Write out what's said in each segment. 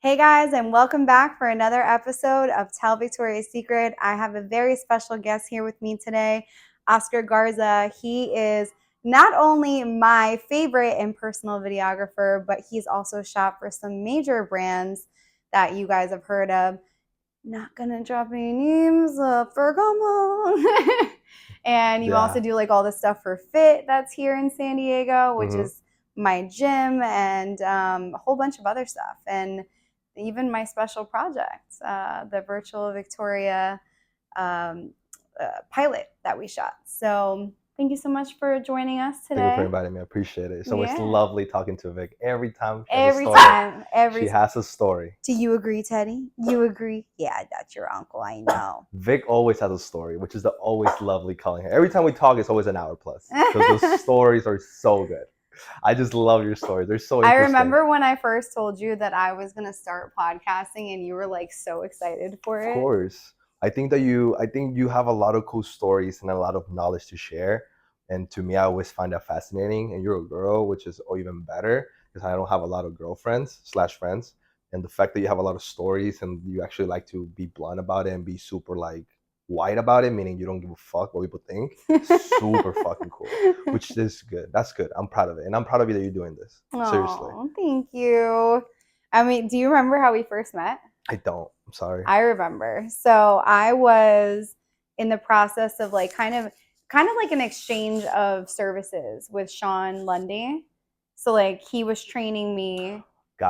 Hey guys, and welcome back for another episode of Tell Victoria's Secret. I have a very special guest here with me today, Oscar Garza. He is not only my favorite and personal videographer, but he's also shot for some major brands that you guys have heard of. Not gonna drop any names, Fergamo. And you also do like all the stuff for Fit that's here in San Diego, which is my gym, and a whole bunch of other stuff. And even my special project, the virtual Victoria pilot that we shot. So thank you so much for joining us today. Thank you for inviting me. I appreciate it. It's always lovely talking to Vic. Every time she has a story. Do you agree, Teddy? You agree? Yeah, that's your uncle. I know. Vic always has a story, which is always lovely calling her. Every time we talk, it's always an hour plus because those stories are so good. I just love your stories. They're so interesting. I remember when I first told you that I was going to start podcasting and you were like so excited for it. Of course. I think you have a lot of cool stories and a lot of knowledge to share. And to me, I always find that fascinating. And you're a girl, which is even better because I don't have a lot of girlfriends / friends. And the fact that you have a lot of stories and you actually like to be blunt about it and be super like white about it, meaning you don't give a fuck what people think. Super fucking cool, which is good. That's good. I'm proud of it. And I'm proud of you that you're doing this. Seriously. Thank you. I mean, do you remember how we first met? I don't. I'm sorry. I remember. So I was in the process of like kind of like an exchange of services with Sean Lundy. So like he was training me.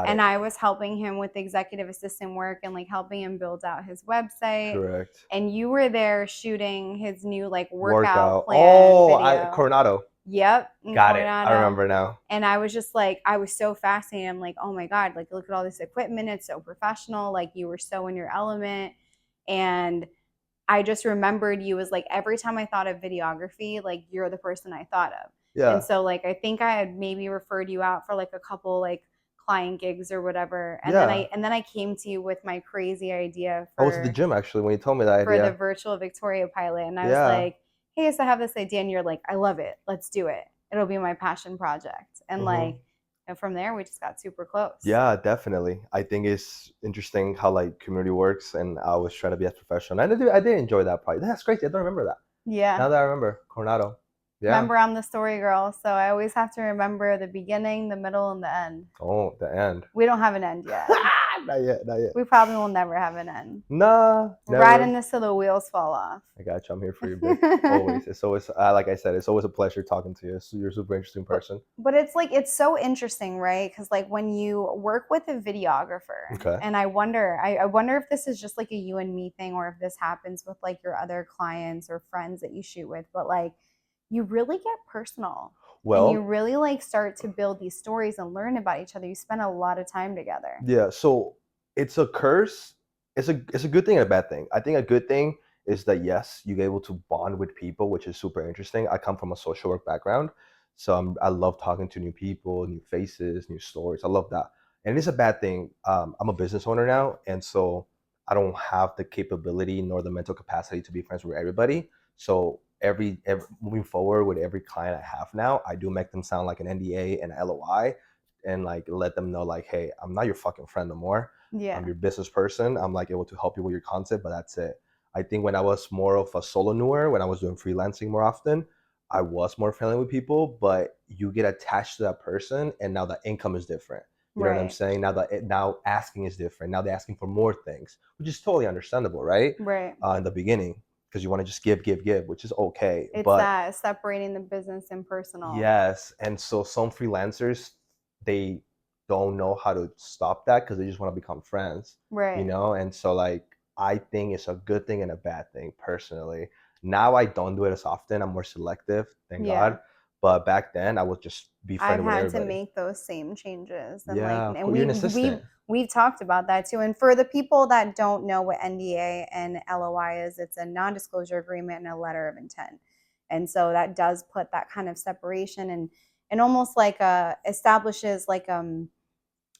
And I was helping him with executive assistant work and like helping him build out his website. Correct. And you were there shooting his new like workout plan video. Coronado. Yep. Got it. I remember now. And I was just like, I was so fascinated. I'm like, oh my God, like look at all this equipment. It's so professional. Like you were so in your element. And I just remembered you as like every time I thought of videography, like you're the person I thought of. Yeah. And so like I think I had maybe referred you out for like a couple like client gigs or whatever. And then I came to you with my crazy idea for I was at the gym actually when you told me that idea. For the virtual Victoria pilot. And I was like, hey, so I have this idea, and you're like, I love it. Let's do it. It'll be my passion project. And like, and from there, we just got super close. Yeah, definitely. I think it's interesting how like community works, and I was trying to be as professional. And I did enjoy that part. That's crazy. I don't remember that. Yeah. Now that I remember, Coronado. Yeah. Remember, I'm the story girl, so I always have to remember the beginning, the middle, and the end. Oh, the end. We don't have an end yet. Not yet. We probably will never have an end. Nah, never. Riding this till the wheels fall off. I got you. I'm here for you, babe. Always. It's always, like I said, it's always a pleasure talking to you. You're a super interesting person. But it's like, it's so interesting, right? Because like when you work with a videographer, and I wonder if this is just like a you and me thing, or if this happens with like your other clients or friends that you shoot with, but like you really get personal. Well, and you really like start to build these stories and learn about each other. You spend a lot of time together. Yeah. So it's a curse. It's a good thing and a bad thing. I think a good thing is that yes, you get able to bond with people, which is super interesting. I come from a social work background, so I love talking to new people, new faces, new stories. I love that. And it's a bad thing. I'm a business owner now, and so I don't have the capability nor the mental capacity to be friends with everybody. So every moving forward with every client I have now, I do make them sound like an NDA and an LOI, and like let them know like, hey, I'm not your fucking friend no more. Yeah. I'm your business person. I'm like able to help you with your concept, but that's it. I think when I was more of a solopreneur, when I was doing freelancing more often, I was more friendly with people, but you get attached to that person, and now the income is different. You know what I'm saying? Now asking is different. Now they're asking for more things, which is totally understandable, right? Right. In the beginning, because you want to just give, which is okay. It's that separating the business and personal. Yes, and so some freelancers, they don't know how to stop that because they just want to become friends, right? You know, and so like I think it's a good thing and a bad thing personally. Now I don't do it as often. I'm more selective, thank God. But back then I would just be friendly with everybody. I've had to make those same changes. And yeah, like, and we've talked about that too. And for the people that don't know what NDA and LOI is, it's a non-disclosure agreement and a letter of intent. And so that does put that kind of separation and almost like establishes like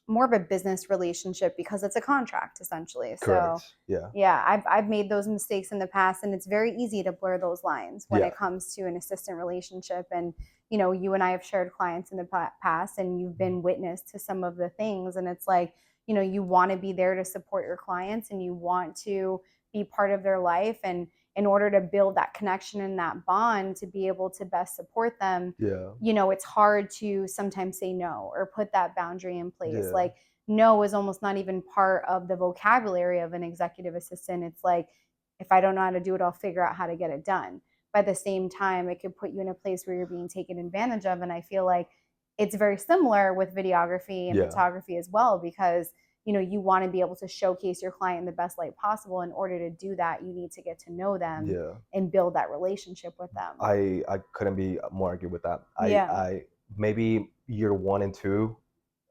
more of a business relationship because it's a contract essentially. Correct. So yeah, I've made those mistakes in the past, and it's very easy to blur those lines when it comes to an assistant relationship. And you know, you and I have shared clients in the past, and you've been witness to some of the things, and it's like you want to be there to support your clients and you want to be part of their life. And in order to build that connection and that bond to be able to best support them, Yeah. it's hard to sometimes say no or put that boundary in place. Yeah. Like, no is almost not even part of the vocabulary of an executive assistant. It's like, if I don't know how to do it, I'll figure out how to get it done. But at the same time, it could put you in a place where you're being taken advantage of. And I feel like it's very similar with videography and Yeah. photography as well, because you want to be able to showcase your client in the best light possible. In order to do that, you need to get to know them Yeah. and build that relationship with them. I couldn't be more agree with that. Yeah. I maybe year 1 and 2,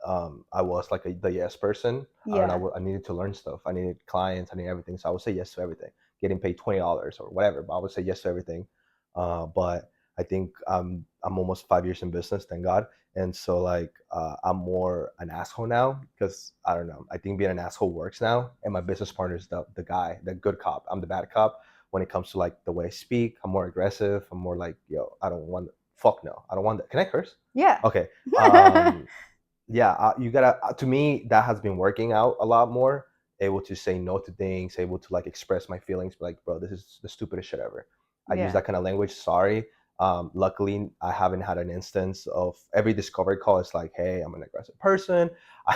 I was like the yes person. Yeah. I needed to learn stuff. I needed clients. I needed everything. So I would say yes to everything. Getting paid $20 or whatever, but I would say yes to everything. But I think I'm almost 5 years in business, thank God. And so like I'm more an asshole now because I don't know. I think being an asshole works now, and my business partner is the guy, the good cop. I'm the bad cop when it comes to like the way I speak. I'm more aggressive. I'm more like, yo, I don't want. Fuck no, I don't want that. Can I curse? Yeah. Okay. Yeah, you gotta. To me, that has been working out a lot more. Able to say no to things, able to like express my feelings. Like, bro, this is the stupidest shit ever. I use Yeah. that kind of language. Sorry. Luckily, I haven't had an instance of every discovery call. It's like, hey, I'm an aggressive person,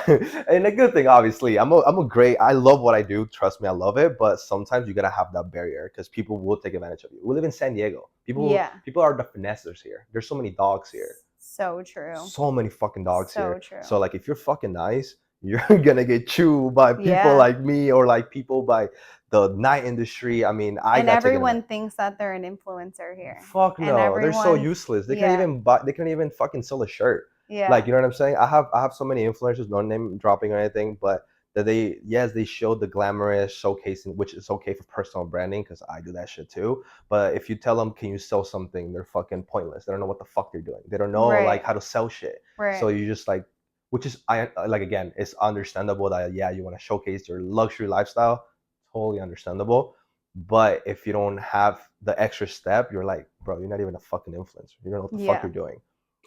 and a good thing, obviously. I'm a great. I love what I do. Trust me, I love it. But sometimes you gotta have that barrier because people will take advantage of you. We live in San Diego. Yeah. People are the finessers here. There's so many dogs here, So true. so many fucking dogs So here. So true. like if you're fucking nice, you're gonna get chewed by people Yeah. like me or like people by the night industry. I mean, I And got taken everyone advantage. thinks that they're an influencer here. Fuck And no, they're so everyone, useless. They can't yeah. even buy. They can't even fucking sell a shirt. Like Yeah. you know what I'm saying? I have so many influencers, no name dropping or anything, but that they yes they show the glamorous showcasing, which is okay for personal branding because I do that shit too. But if you tell them can you sell something, they're fucking pointless. They don't know what the fuck they're doing. They don't know like Right. how to sell shit. So Right. you just like, which is I like again, it's understandable that yeah you want to showcase your luxury lifestyle, totally understandable. But if you don't have the extra step, you're like, bro, you're not even a fucking influencer. You don't know what the fuck Yeah. you're doing.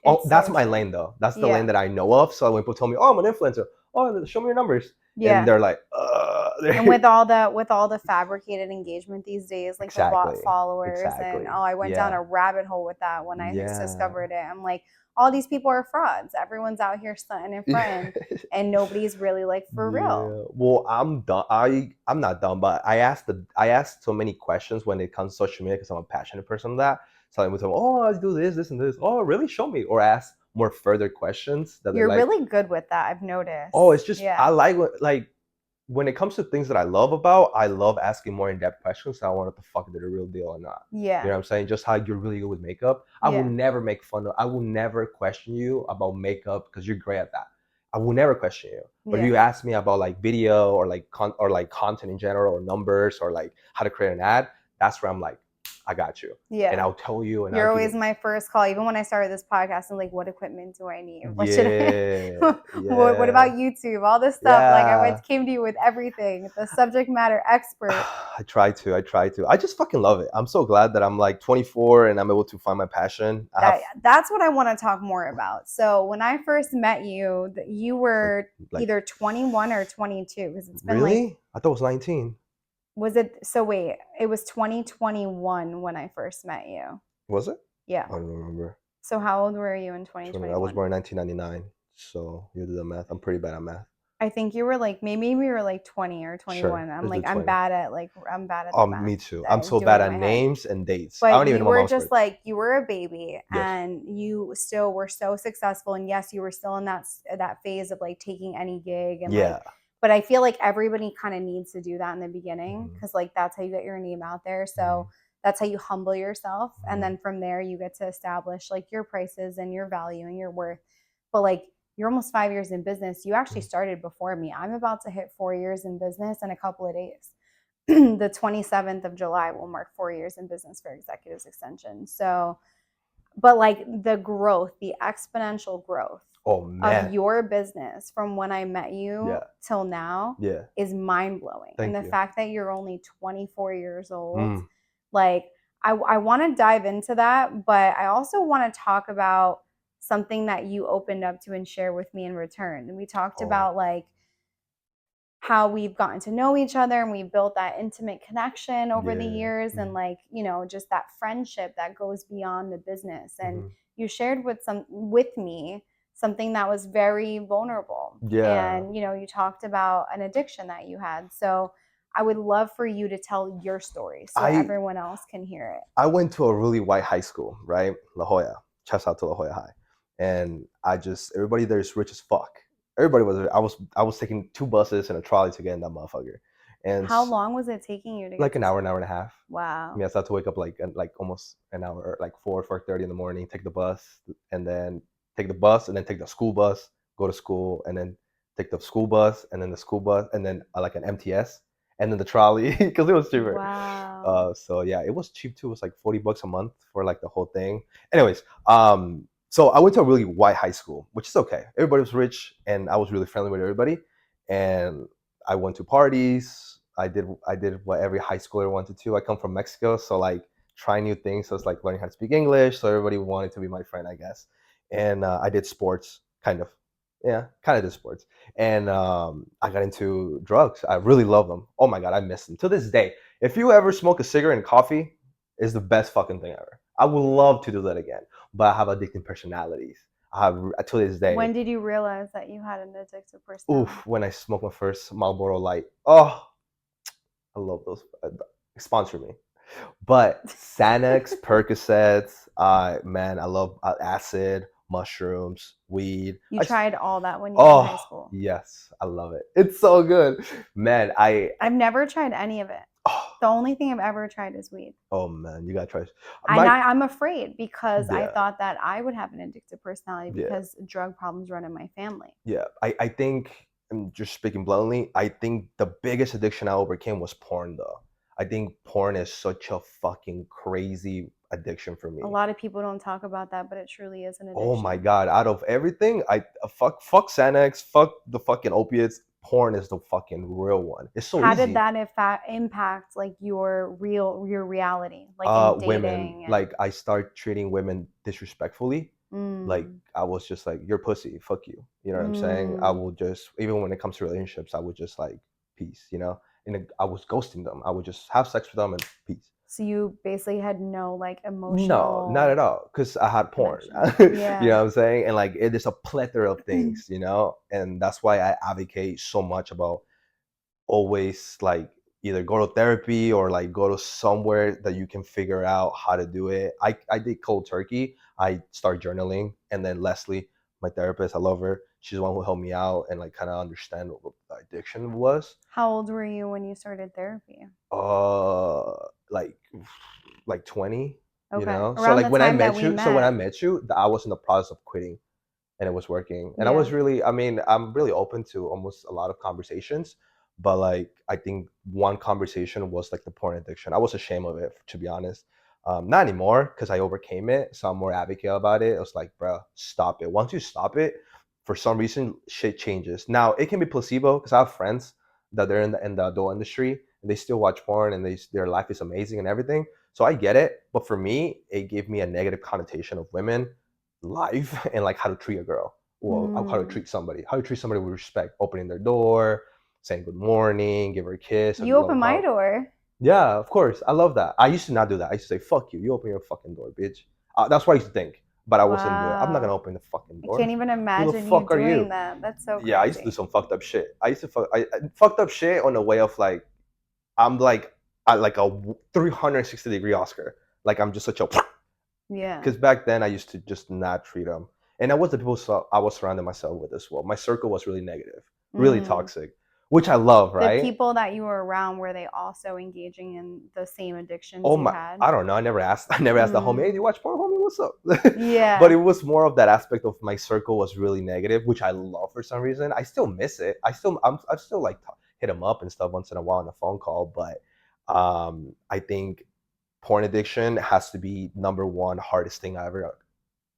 Oh, It's that's so my true. lane though. That's the lane Yeah. that I know of. So when people tell me, "Oh, I'm an influencer," oh, show me your numbers, and Yeah. they're like, And with all the fabricated engagement these days, like the bot exactly, followers, and exactly, I went down yeah, a rabbit hole with that when I yeah. discovered it. I'm like, all these people are frauds. Everyone's out here stunting and fronting, and nobody's really like for real. Yeah. Well, I'm done. I'm not done, but I asked so many questions when it comes to social media because I'm a passionate person on that. So I would tell them, oh, I do this, and this. Oh, really? Show me. Or ask more further questions that they're You're like, really good with that, I've oh, noticed. it's just I Yeah. like when it comes to things that I love about, I love asking more in-depth questions. So I want to know the fuck if they're the real deal or not. You know Yeah. what I'm saying? Just how you're really good with makeup. I will Yeah. never make fun of. I will never question you about makeup because you're great at that. I will never question you. But if Yeah. you ask me about like video or like content in general or numbers or like how to create an ad, that's where I'm like, I got you, and Yeah. I'll tell you, and I'll You're give always you. my first call. Even when I started this podcast, I'm like, what equipment do I need? What should I Yeah, what yeah, about YouTube? All this stuff. Like yeah. came to you with everything, the subject matter expert. I try to. I try to. I just fucking love it. I'm so glad that I'm like 24 and I'm able to find my passion. I have That's what I want to talk more about. So when I first met you, you like were like either 21 or 22, because it's been like, really? I thought it was 19. was it, so wait, it was 2021 when I first met you. Was it? Yeah. I don't remember. So how old were you in 20. I was born 2021? in 1999, so you do the math. I'm pretty bad at math. I think you were like, maybe we were like 20 or Sure, 21. I'm let's do like, I'm 20. bad at the math. Me too. I'm I'm so doing bad it in at my head. names and dates. I But don't even you know my were mom's just birthday. like, you were a baby Yes. and you still were so successful. And yes, you were still in that phase of like taking any gig and like, Yeah. but I feel like everybody kind of needs to do that in the beginning, Mhm, because like that's how you get your name out there. So mhm, that's how you humble yourself. And mhm, then from there, you get to establish like your prices and your value and your worth. But like, you're almost 5 years in business. You actually mhm. started before me. I'm about to hit 4 years in business in a couple of days. The 27th of July will mark 4 years in business for Executives Extension. So, but like the growth, the exponential growth Oh of man. your business from when I met you Yeah. till now Yeah. is mind blowing. And Thank the you. fact that you're only 24 years old, Mm. like, I want to dive into that, but I also want to talk about something that you opened up to and share with me in return. And we talked Oh. about like how we've gotten to know each other and we've built that intimate connection over the Yeah. years, and like, just that friendship that goes beyond the business. And Hmm. you shared with me something that was very vulnerable, Yeah. and you talked about an addiction that you had. So I would love for you to tell your story so I everyone else can hear it. I went to a really white high school, right? La Jolla. Shouts out to La Jolla High. And everybody there is rich as fuck. Everybody was I was taking 2 buses and a trolley to get in that motherfucker. And How long was it taking you to get like to an hour and a half. I Wow. mean, I started to wake up like almost an hour, like 4:30 in the morning. Take the bus, and then take the bus, and then take the school bus. Go to school, and then take the school bus, and then the school bus, and then like an MTS, and then the trolley because it was cheaper. Wow. So yeah, it was cheap too. It was like $40 a month for like the whole thing. Anyways, so I went to a really white high school, which is okay. Everybody was rich, and I was really friendly with everybody. And I went to parties. I did what every high schooler wanted to. I come from Mexico, so like trying new things. So it's like learning how to speak English. So everybody wanted to be my friend, I guess. And I did sports, kind of. Yeah, kind of did sports. And I got into drugs. I really love them. Oh my god, I miss them to this day. If you ever smoke a cigarette and coffee, it's the best fucking thing ever. I would love to do that again, but I have addictive personalities. I have to this day. When did you realize that you had an addictive personality? Oof, when I smoked my first Marlboro Light. Oh, I love those. Sponsor me. But Xanax, Percocets, man, I love acid, mushrooms, weed. You tried all that when you were in high Oh, school. yes, I love it. It's so good, man. I've never tried any of it. Oh, The only thing I've ever tried is weed. oh man, you gotta try. And My I'm afraid because I Yeah, thought that I would have an addictive personality yeah. because drug problems run in my family. Yeah, I think, and just speaking bluntly, I think the biggest addiction I overcame was porn, though. I think porn is such a fucking crazy addiction for A me. lot of people don't talk about that, but it truly is an Oh my addiction. god! Out of everything, fuck Xanax, fuck the fucking opiates. Porn is the fucking real one. It's so How did easy. that impact like your reality, like in Women, dating and like I start treating women disrespectfully. Like mm, I was just like, you're pussy, fuck you. You know what I'm saying? I mm. will just, even when it comes to relationships, I would just like peace, and I was ghosting them. I would just have sex with them and peace. So you basically had no like No, not at emotional all, because I had porn. connection. You Yeah. know what I'm saying? And like it is a plethora of things, and that's why I advocate so much about always like either go to therapy or like go to somewhere that you can figure out how to do it. I did cold turkey. I start journaling, and then Leslie, my therapist, I love her. She's the one who helped me out and like kind of understand what the addiction was. How old were you when you started therapy? Uh, like 20, Okay. So Around like the when I time that met we you, so when I met. met you, I was in the process of quitting and it was working. And I Yeah. was really, I mean, I'm really open to almost a lot of conversations, but like I think one conversation was like the porn addiction. I was ashamed of it, to be honest. Not anymore because I overcame it, so I'm more advocate about it. I was like, bro, stop it. Once you stop it, for some reason, shit changes. Now it can be placebo because I have friends that they're in the adult industry and they still watch porn and their life is amazing and everything. So I get it, but for me, it gave me a negative connotation of women, life, and like how to treat a girl. Well, how to Mm. treat somebody. How to treat somebody with respect, opening their door, saying good morning, give her a kiss, a You love opened my hug. door. Yeah, of course. I love that. I used to not do that. I used to say, fuck you. You open your fucking door, bitch. That's what I used to think. But I wasn't doing it. I'm not going to Wow. open the fucking I door. can't even Who the imagine you fuck are you? doing that. That's so Yeah, I used to do crazy. some fucked up shit. I fucked up shit on the way of like, I'm like, at like a 360-degree Oscar. Like I'm just such a, Yeah. because back then I used to just not treat them, and that was the people I was surrounding myself with as well. My circle was really negative, really Mm. toxic, which I love, The right? people that you were around, were they also engaging in the same addictions Oh you my, had? I don't know. I never asked. I never asked the homie, "Hey, do you Mm. watch porn, homie? What's up?" But it Yeah. was more of that aspect of my circle was really negative, which I love for some reason. I still miss it. I still like hit them up and stuff once in a while on a phone call, but I think porn addiction has to be number one hardest thing I ever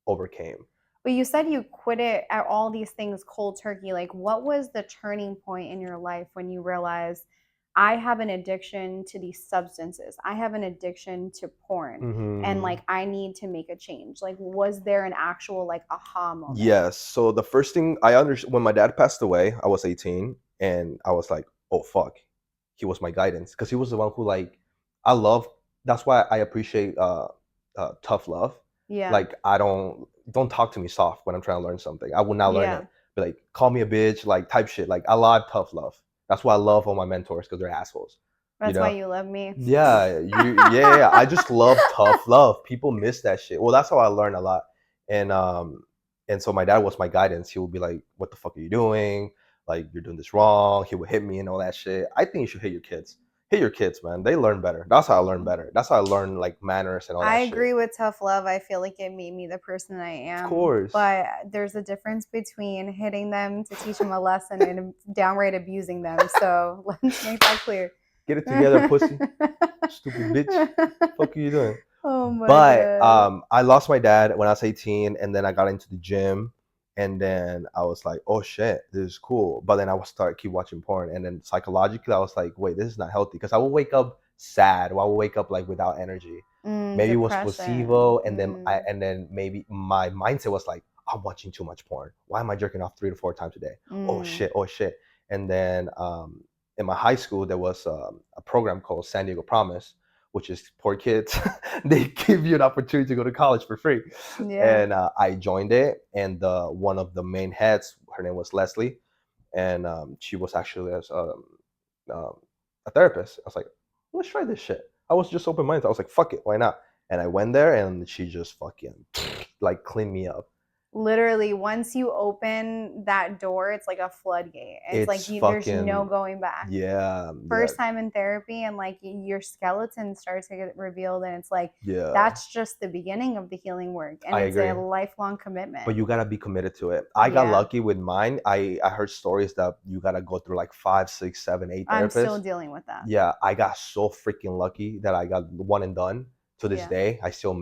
overcame. But you said you quit it at all these things cold turkey. Like, what was the turning point in your life when you realized I have an addiction to these substances? I have an addiction to porn, and Hmm. like I need to make a change. Like, was there an actual like aha moment? Yes. So the first thing I understood when my dad passed away, I was 18, and I was like, oh fuck, he was my guidance because he was the one who like I love. That's why I appreciate tough love. Yeah. Like I don't talk to me soft when I'm trying to learn something. I will not learn Yeah. it. But like call me a bitch, like type shit. Like I love tough love. That's why I love all my mentors because they're assholes. You That's why know? you love me. Yeah. I just love tough love. People miss that shit. Well, that's how I learned a lot. And and so my dad was my guidance. He would be like, "What the fuck are you doing? Like you're doing this wrong." He would hit me and all that shit. I think you should hit your kids. Hit your kids, man. They learn better. That's how I learn better. That's how I learn like manners and all I that shit. agree with tough love. I feel like it made me the person I Of am. course. But there's a difference between hitting them to teach them a lesson and downright abusing them. So let's make that clear. Get it together, pussy. Stupid bitch. Fuck are you doing? Oh my But god. I lost my dad when I was 18, and then I got into the gym, and then I was like, oh shit, this is cool. But then I would start keep watching porn, and then psychologically I was like, wait, this is not healthy because I would wake up sad, or I would wake up like without energy. Maybe it was Depression. placebo, and then maybe my mindset was like, I'm watching too much porn. Why am I jerking off 3 to 4 times a day? Mm. Oh shit. And then in my high school there was a program called San Diego Promise, which is poor kids. They give you an opportunity to go to college for free, Yeah. and I joined it. And one of the main heads, her name was Leslie, and she was actually um, a therapist. I was like, let's try this shit. I was just open minded. I was like, fuck it, why not? And I went there, and she just fucking like cleaned me up. Literally, once you open that door, it's like a floodgate. It's like It's there's no fucking going back. yeah, First time in therapy, and like your skeleton starts to get revealed, and it's like yeah. that's just the beginning of the healing work, and I it's a agree. lifelong commitment. But you gotta be committed to it. I got Yeah. lucky with mine. I heard stories that you gotta go through like 5, 6, 7, 8 I'm still therapists. dealing with that. Yeah, I got so freaking lucky that I got one and done. To this Yeah. day, I still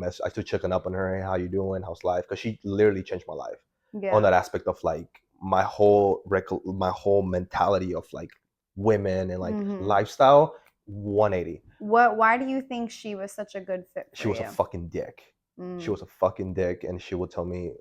checking up on her. Hey, how you doing? How's life? Because she literally changed my life on Yeah. that aspect of like my whole mentality of like women and like Hmm. lifestyle 180. Why do you think she was such a good fit She for was a you? fucking dick. She Mm. was a fucking dick, and she would tell me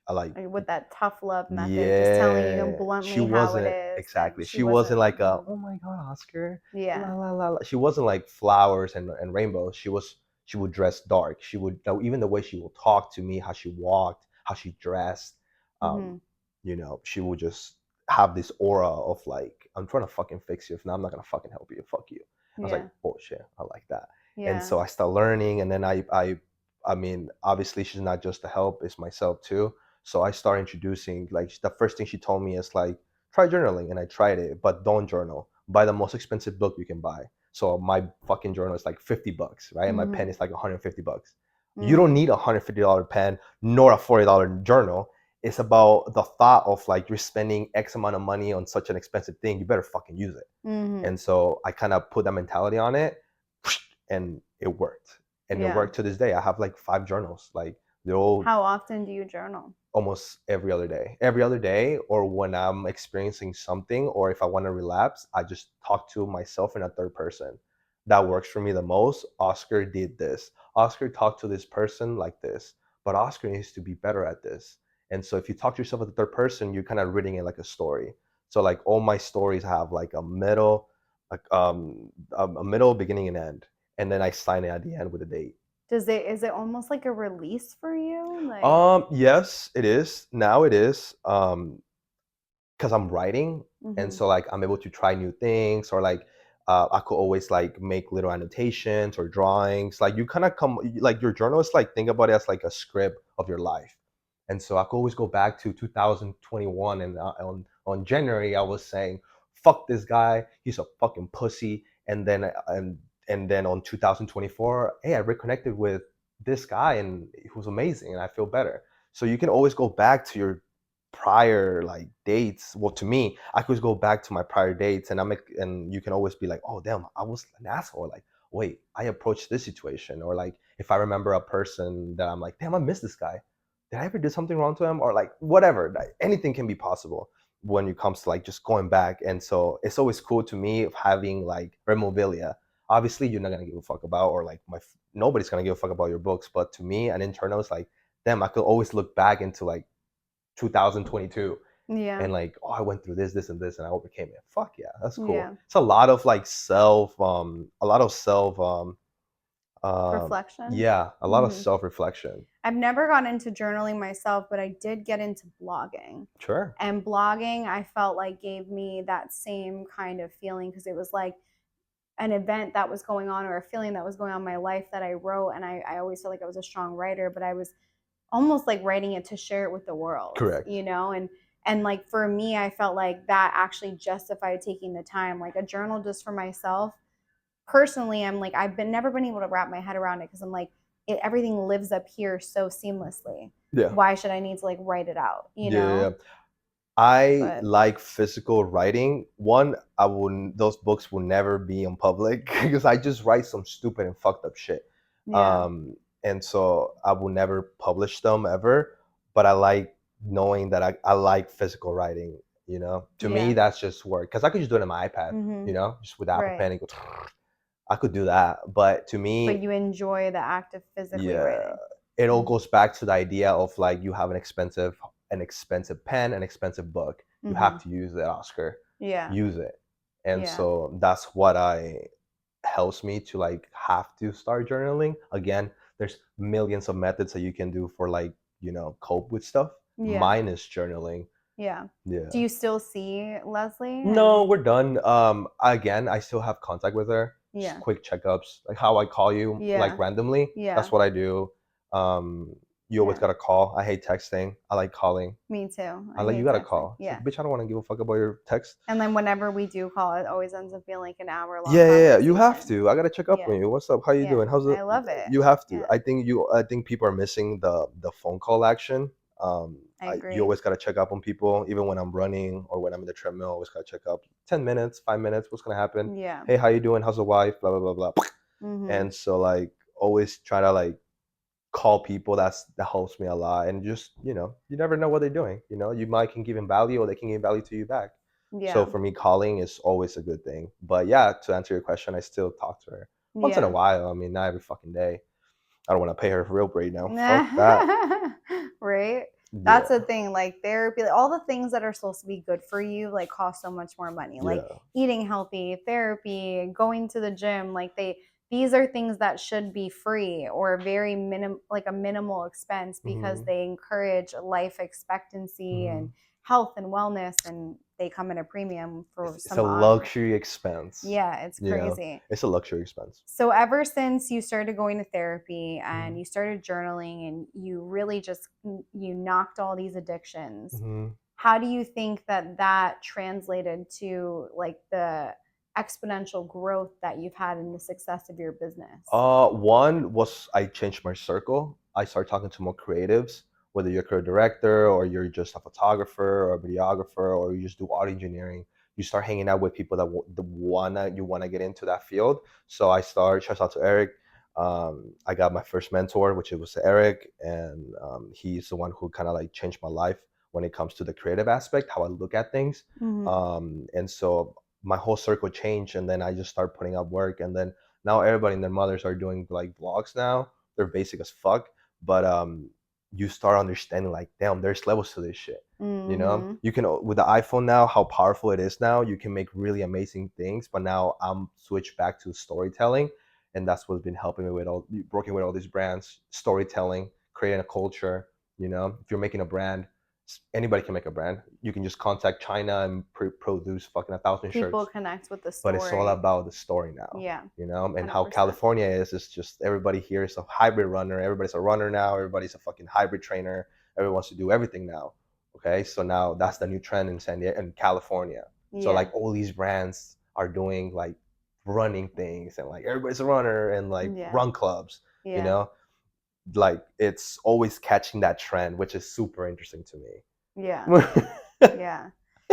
like Like with that tough love method, just telling you yeah, she bluntly how it wasn't is, and exactly. she She wasn't wasn't. like a oh my god, Oscar, la Yeah. la la. La. She wasn't like flowers and rainbows. She would dress dark. She would even the way she would talk to me, how she walked, how she dressed. Um, Hmm. she would just have this aura of like I'm trying to fucking fix you. If not, I'm not gonna fucking help you. Fuck you. I was like, Yeah. bullshit. I like that. And Yeah. so I started learning, and then I mean, obviously she's not just the help; it's myself too. So I started introducing like the first thing she told me is like try journaling, and I tried it, but don't journal. Buy the most expensive book you can buy. So my fucking journal is like $50, right? And my pen Hmm. is like $150. You don't Hmm. need $150 pen nor a $40 journal. It's about the thought of like you're spending X amount of money on such an expensive thing. You better fucking use it. Hmm. And so I kind of put that mentality on it, and it worked. And it Yeah. worked to this day. I have like 5 journals. Like they're all How often do you journal? almost every other day, or when I'm experiencing something, or if I want to relapse, I just talk to myself in a third person. That works for me the most. Oscar did this. Oscar talked to this person like this, but Oscar needs to be better at this. And so if you talk to yourself as a third person, you're kind of reading it like a story. So like all my stories have like a middle, like a middle, beginning, and end, and then I sign it at the end with a date. Is it almost like a release for you? Like, Yes, it is. Now it is. Because I'm writing, and hmm. so like I'm able to try new things, or like I could always like make little annotations or drawings. Like you kind of come like your journal is like think about it as like a script of your life, and so I could always go back to 2021, and on January I was saying, "Fuck this guy, he's a fucking pussy," and then on 2024, hey, I reconnected with this guy, and he was amazing, and I feel better. So you can always go back to your prior like dates. Well, to me, I could go back to my prior dates, and and you can always be like, oh damn, I was an asshole. Like, wait, I approached this situation, or like if I remember a person that I'm like, damn, I miss this guy. Did I ever do something wrong to him, or like whatever? Like, anything can be possible when it comes to like just going back. And so it's always cool to me of having like memorabilia. Obviously, you're not gonna give a fuck about, or like nobody's gonna give a fuck about your books. But to me, an internal is like, damn, I could always look back into like 2022, Yeah. and like, oh, I went through this and this and I overcame it. Fuck yeah, that's cool. Yeah. It's a lot of like a lot of Reflection. yeah, a lot of Hmm. self reflection. I've never gotten into journaling myself, but I did get into blogging. Sure. And blogging, I felt like gave me that same kind of feeling because it was like an event that was going on or a feeling that was going on in my life that I wrote. And I always felt like I was a strong writer, but I was almost like writing it to share it with the world, Correct. you know? And like for me, I felt like that actually justified taking the time. Like a journal just for myself. Personally, I'm like, never been able to wrap my head around it because I'm like, everything lives up here so seamlessly. Yeah. Why should I need to like write it out, you Yeah, yeah, know? yeah. I But like physical writing. One, I wouldn't; those books will never be in public because I just write some stupid and fucked up shit. yeah, Um, and so I will never publish them ever. But I like knowing that I like physical writing. You know, to me yeah. that's just work because I could just do it on my iPad. Hmm. You know, just with the Apple Right. Pen and go. I could do that, but to But me, you enjoy the act of physically yeah, writing. it all Mm-hmm. goes back to the idea of like you have an expensive pen, an expensive book. You Mm-hmm. have to use it, Oscar. Yeah. Use it. And Yeah. so that's what I helps me to like have to start journaling. Again, there's millions of methods that you can do for like, cope with stuff. Yeah. Mine is journaling. Yeah. Yeah. Do you still see Leslie? No, And we're done. Again, I still have contact with her. Just yeah. quick checkups, like how I call you, like Yeah. randomly. Yeah. That's what I do. Um, you always Yeah. gotta call. I hate texting. I like calling. Me too. I I like you hate gotta texting. call. It's like, Yeah. bitch, I don't want to give a fuck about your text. And then whenever we do call, it always ends up being like an hour long Yeah, yeah, yeah. You have conversation. to. I gotta check up on Yeah. you. What's up? How you Yeah. doing? How's it? I love it. You have to. Yeah. I think people are missing the phone call action. I You agree. always gotta check up on people, even when I'm running or when I'm in the treadmill. Always gotta check up. 10 minutes, 5 minutes. What's gonna happen? Yeah. Hey, how you doing? How's the wife? Blah blah blah blah. Mhm. And so like always try to like call people. That helps me a lot. And just you never know what they're doing. You might can give them value or they can give value to you back. So Yeah. for me, calling is always a good thing. But yeah, to answer your question, I still talk to her once in a Yeah. while. I mean, not every fucking day. I don't want to pay her real right now. Fuck that. Right? That's the Yeah, thing. Like therapy, like, all the things that are supposed to be good for you, like cost so much more money. Like yeah. eating healthy, therapy, going to the gym. Like these are things that should be free or very like a minimal expense because Hmm. they encourage life expectancy and Hmm. health and wellness, and they come at a premium for It's a some odd. luxury expense. Yeah, it's Yeah, crazy. it's a luxury expense. So ever since you started going to therapy and Hmm. you started journaling and you really just you knocked all these addictions, Hmm. how do you think that that translated to like the exponential growth that you've had in the success of your business? One was I changed my circle. I started talking to more creatives, whether you're a career director or you're just a photographer or a videographer or you just do art engineering. You start hanging out with people that you wanna get into that field. So I started. Shout out to Eric. I got my first mentor, which it was Eric, and he's the one who kind of like changed my life when it comes to the creative aspect, how I look at things. Mm-hmm. And so my whole circle changed, and then I just started putting up work, and then now everybody and their mothers are doing like vlogs now. They're basic as fuck, but you start understanding like, damn, there's levels to this shit. Mm-hmm. You can with the iPhone now, how powerful it is now. You can make really amazing things, but now I'm switched back to storytelling, and that's what's been helping me with working with all these brands, storytelling, creating a culture. If you're making a brand, anybody can make a brand. You can just contact China and produce fucking 1,000 People shirts, connect with the but it's all story. about the story now. Yeah, And how 100%. California is just everybody here is a hybrid runner. Everybody's a runner now. Everybody's a fucking hybrid trainer. Everyone wants to do everything now. Okay, so now that's the new trend in San Diego and California. So Yeah, like all these brands are doing like running things and like everybody's a runner and like yeah, run clubs. You yeah, know, like it's always catching that trend, which is super interesting to yeah. me. Yeah.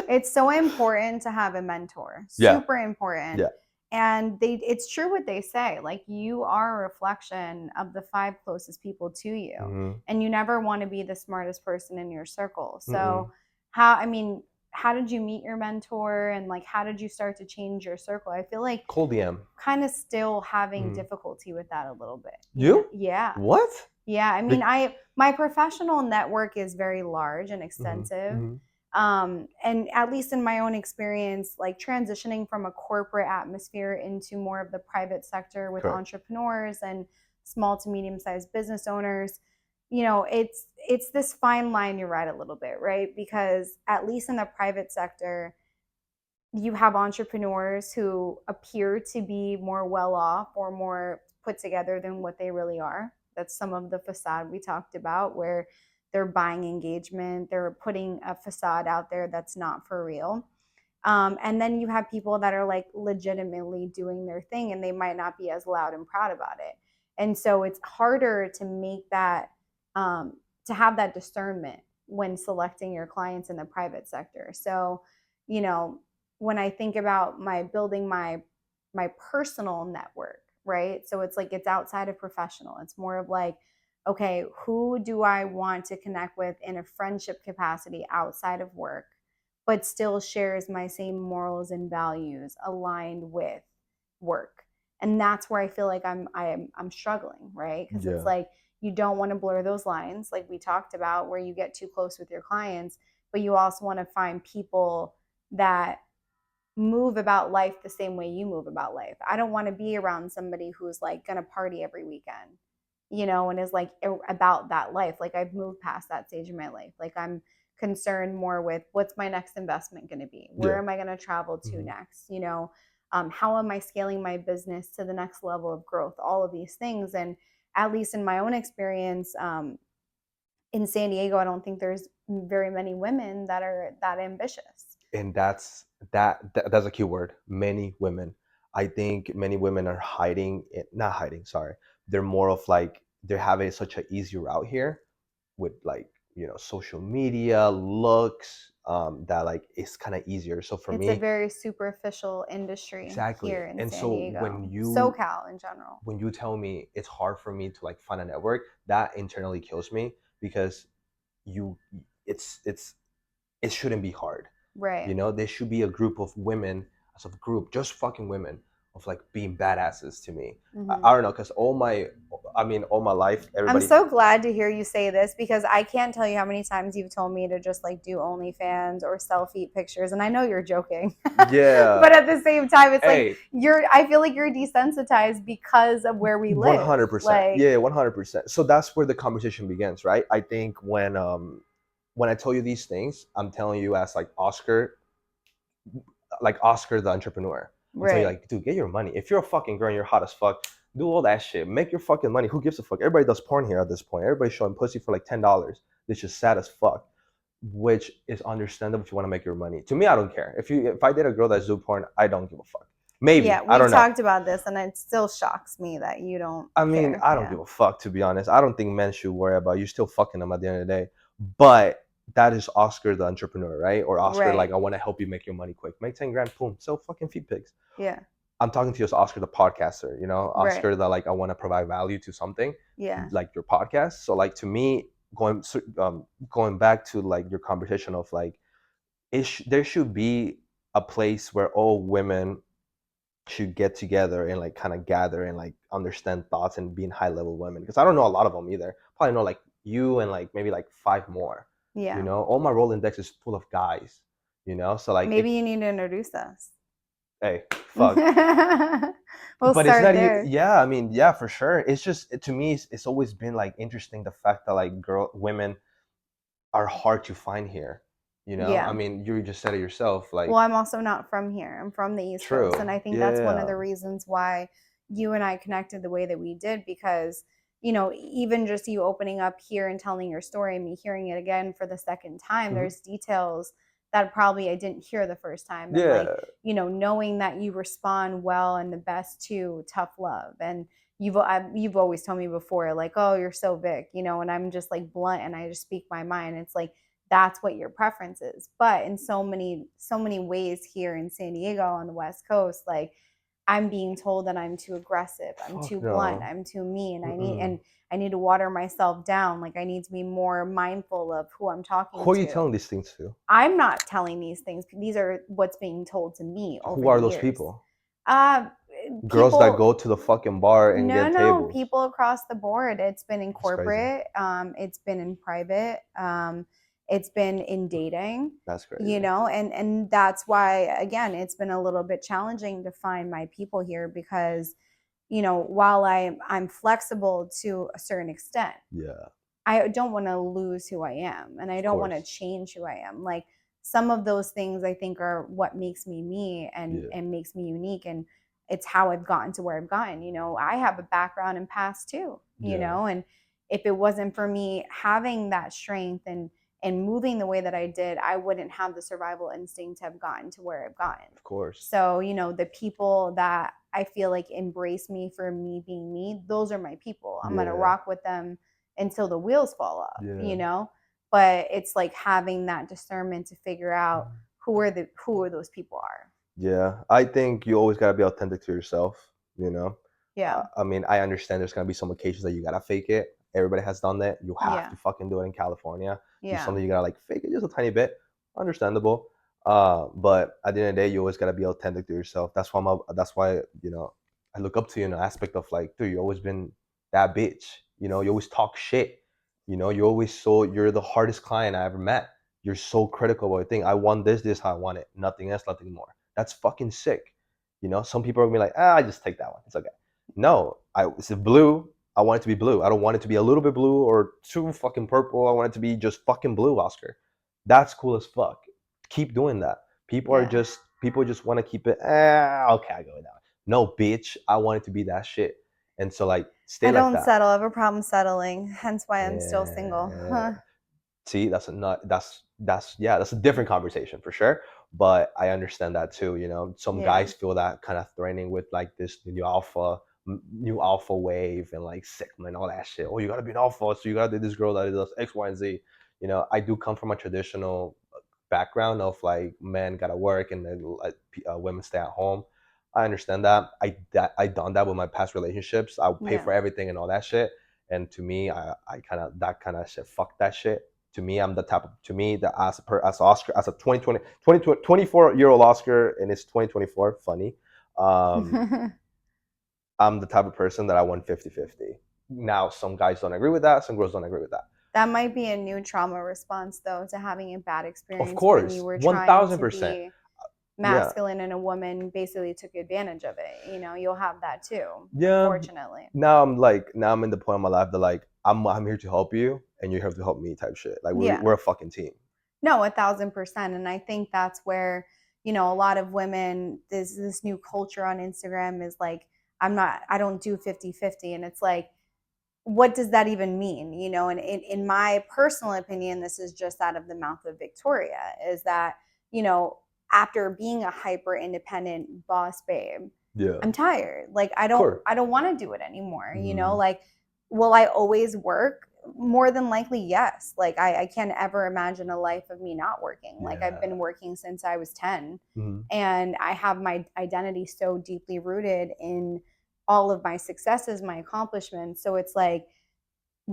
It's so important to have a mentor. Yeah, Super important. yeah. And it's true what they say. Like you are a reflection of the five closest people to you. Mm-hmm. And you never want to be the smartest person in your circle. So Mm-mm. how did you meet your mentor and like how did you start to change your circle? I feel like Cold DM. kind of still having Mm. difficulty with that a little bit. You? Yeah. What? Yeah, I mean, Be- my professional network is very large and Mhm, extensive, mhm. And at least in my own experience, like transitioning from a corporate atmosphere into more of the private sector with Correct. entrepreneurs and small to medium sized business owners, it's this fine line you ride a little bit, right? Because at least in the private sector, you have entrepreneurs who appear to be more well off or more put together than what they really are. That's some of the facade we talked about, where they're buying engagement, they're putting a facade out there that's not for real. And then you have people that are like legitimately doing their thing and they might not be as loud and proud about it. And so it's harder to make that, to have that discernment when selecting your clients in the private sector. So, you know, when I think about my building my personal network, right? So it's like it's outside of professional. It's more of like, okay, who do I want to connect with in a friendship capacity outside of work, but still shares my same morals and values aligned with work? And that's where I feel like I'm struggling, right? Because it's Yeah. like you don't want to blur those lines, like we talked about, where you get too close with your clients, but you also want to find people that move about life the same way you move about life. I don't want to be around somebody who's like going to party every weekend, and is like about that life. Like I've moved past that stage of my life. Like I'm concerned more with what's my next investment going to be? Where Yeah. am I going to travel to Hmm. next? How am I scaling my business to the next level of growth? All of these things. And at least in my own experience, in San Diego, I don't think there's very many women that are that ambitious. And that's a key word. Many women. I think many women are hiding it, not hiding, sorry. They're more of like they're having such an easy route here with like, social media, looks, that like it's kind of easier. So for It's a me, very superficial industry exactly. here in And San so when Diego, you SoCal in general. when you tell me it's hard for me to like find a network, that internally kills me because you it's it shouldn't be hard. Right. There should be a group of women, as a group, just fucking women, of like being badasses to me. Hmm. I don't know, because all my life, I'm everybody. so glad to hear you say this because I can't tell you how many times you've told me to just like do OnlyFans or selfie pictures. And I know you're joking. Yeah. But at the same time, it's like Hey, I feel like you're desensitized because of where we live. 100%. Like, Yeah, 100%. So that's where the conversation begins, right? I think when I tell you these things, I'm telling you as like Oscar the entrepreneur. I'm telling you, right. like, dude, get your money. If you're a fucking girl and you're hot as fuck, do all that shit. Make your fucking money. Who gives a fuck? Everybody does porn here at this point. Everybody's showing pussy for like $10. It's just sad as fuck. Which is understandable if you want to make your money. To me, I don't care. If I date a girl that's do porn, I don't give a fuck. Maybe Yeah, I we've don't know. talked about this and it still shocks me that you don't I mean, care. I don't Yeah. give a fuck, to be honest. I don't think men should worry about you still fucking them at the end of the day. But that is Oscar the entrepreneur, right? Or Oscar like Right. I want to help you make your money quick. Make 10 grand, boom, sell fucking feet pics. Yeah. I'm talking to you as Oscar the podcaster, Right. Oscar the like I want to provide value to something Yeah. like your podcast. So like to me, going back to like your conversation of like there should be a place where all women should get together and like kind of gather and like understand thoughts and being high level women, because I don't know a lot of them either. Probably know like you and like maybe like five more. Yeah. All my Rolodex is full of guys. So like Maybe you need to introduce us. hey, fuck. We'll But it's start not you. there. Yeah, I mean, yeah, for sure. It's just to me, it's always been like interesting the fact that like women are hard to find here. I Yeah. mean, you just said it yourself. Like, Well, I'm also not from here. I'm from the East Coast. And true. I think that's one of Yeah. the reasons why you and I connected the way that we did because, even just you opening up here and telling your story and me hearing it again for the second time, Hmm. there's details that probably I didn't hear the first time. And like, Yeah. knowing that you respond well and the best to tough love. And you've always told me before, like, oh, you're so Vic, and I'm just like blunt and I just speak my mind. It's like, that's what your preference is. But in so many ways here in San Diego on the West Coast, like I'm being told that I'm too aggressive, I'm too Fuck blunt, no. I'm too mean. Mm-mm. I need to water myself down. Like I need to be more mindful of who I'm talking Who are you to. telling these things to? I'm not telling these things. These are what's being told to me over Who the are those years. people? Uh Girls that people go to the fucking bar and no, get no, tables. people across the board. It's been in That's crazy. corporate, it's been in private. it's been in dating, That's you crazy. know, and that's why again it's been a little bit challenging to find my people here because while I'm flexible to a certain extent, Yeah, I don't want to lose who I am and I of don't want to course. change who I am. Like some of those things I think are what makes me me Yeah, and makes me unique, and it's how I've gotten to where I've gotten. I have a background in past too, yeah, and if it wasn't for me having that strength and moving the way that I did, I wouldn't have the survival instinct to have gotten to where I've gotten. of course. So, the people that I feel like embrace me for me being me, those are my people. I'm going to Yeah, rock with them until the wheels fall off. yeah. But it's like having that discernment to figure out who are those people are. Yeah, I think you always gotta be authentic to yourself. You know, Yeah. I mean, I understand there's gonna be some occasions that you gotta fake it. Everybody has done that. You have Yeah. to fucking do it in California. Do Yeah. something you gotta like fake it just a tiny bit. Understandable. But at the end of the day, you always gotta be authentic to yourself. That's why I look up to you in the aspect of like, dude, you always been that bitch. You always talk shit. You're the hardest client I ever met. You're so critical about a thing. I want this how I want it. Nothing else, nothing more. That's fucking sick. Some people are gonna be like, I just take that one. It's okay. No, it's blue. I want it to be blue. I don't want it to be a little bit blue or too fucking purple. I want it to be just fucking blue, Oscar. That's cool as fuck. Keep doing that. Yeah. People just want to keep it. Okay, I go with that. No, bitch. I want it to be that shit. And so like, stay I like don't that. settle. I have a problem settling, hence why I'm still single. Yeah. See, that's a not that's a different conversation for sure. But I understand that too. Some Yeah. guys feel that kind of threatening with like this new alpha wave and like Sigma and all that shit. Oh, you gotta be an alpha, so you gotta date this girl that does X, Y, and Z. I do come from a traditional background of like men gotta work and then women stay at home. I understand that. I done that with my past relationships. I'll pay Yeah. for everything and all that shit. And to me, I kind of that kind of shit. Fuck that shit. To me, I'm the type of to me that as Oscar as a 24-year-old Oscar and it's 2024. Funny. Um, I'm the type of person that I want 50-50. Now, some guys don't agree with that. Some girls don't agree with that. That might be a new trauma response, though, to having a bad Of experience when you course, were one trying thousand to percent. be Yeah, masculine and a woman basically took advantage of it. You'll have that too, yeah. unfortunately. Now I'm in the point of my life that like I'm here to help you and you're here to help me type shit. Like Yeah. we're a fucking team. No, 1,000%. And I think that's where, a lot of women, this new culture on Instagram is like, I don't do 50-50. And it's like, what does that even mean? And in my personal opinion, this is just out of the mouth of Victoria, is that, you know, after being a hyper independent boss babe, Yeah, I'm tired. Like of course. I don't want to do it anymore. Mm, Like will I always work? More than likely, yes. Like I can't ever imagine a life of me not working. Like I've yeah. been working since I was 10, Mhm. and I have my identity so deeply rooted in all of my successes, my accomplishments. So it's like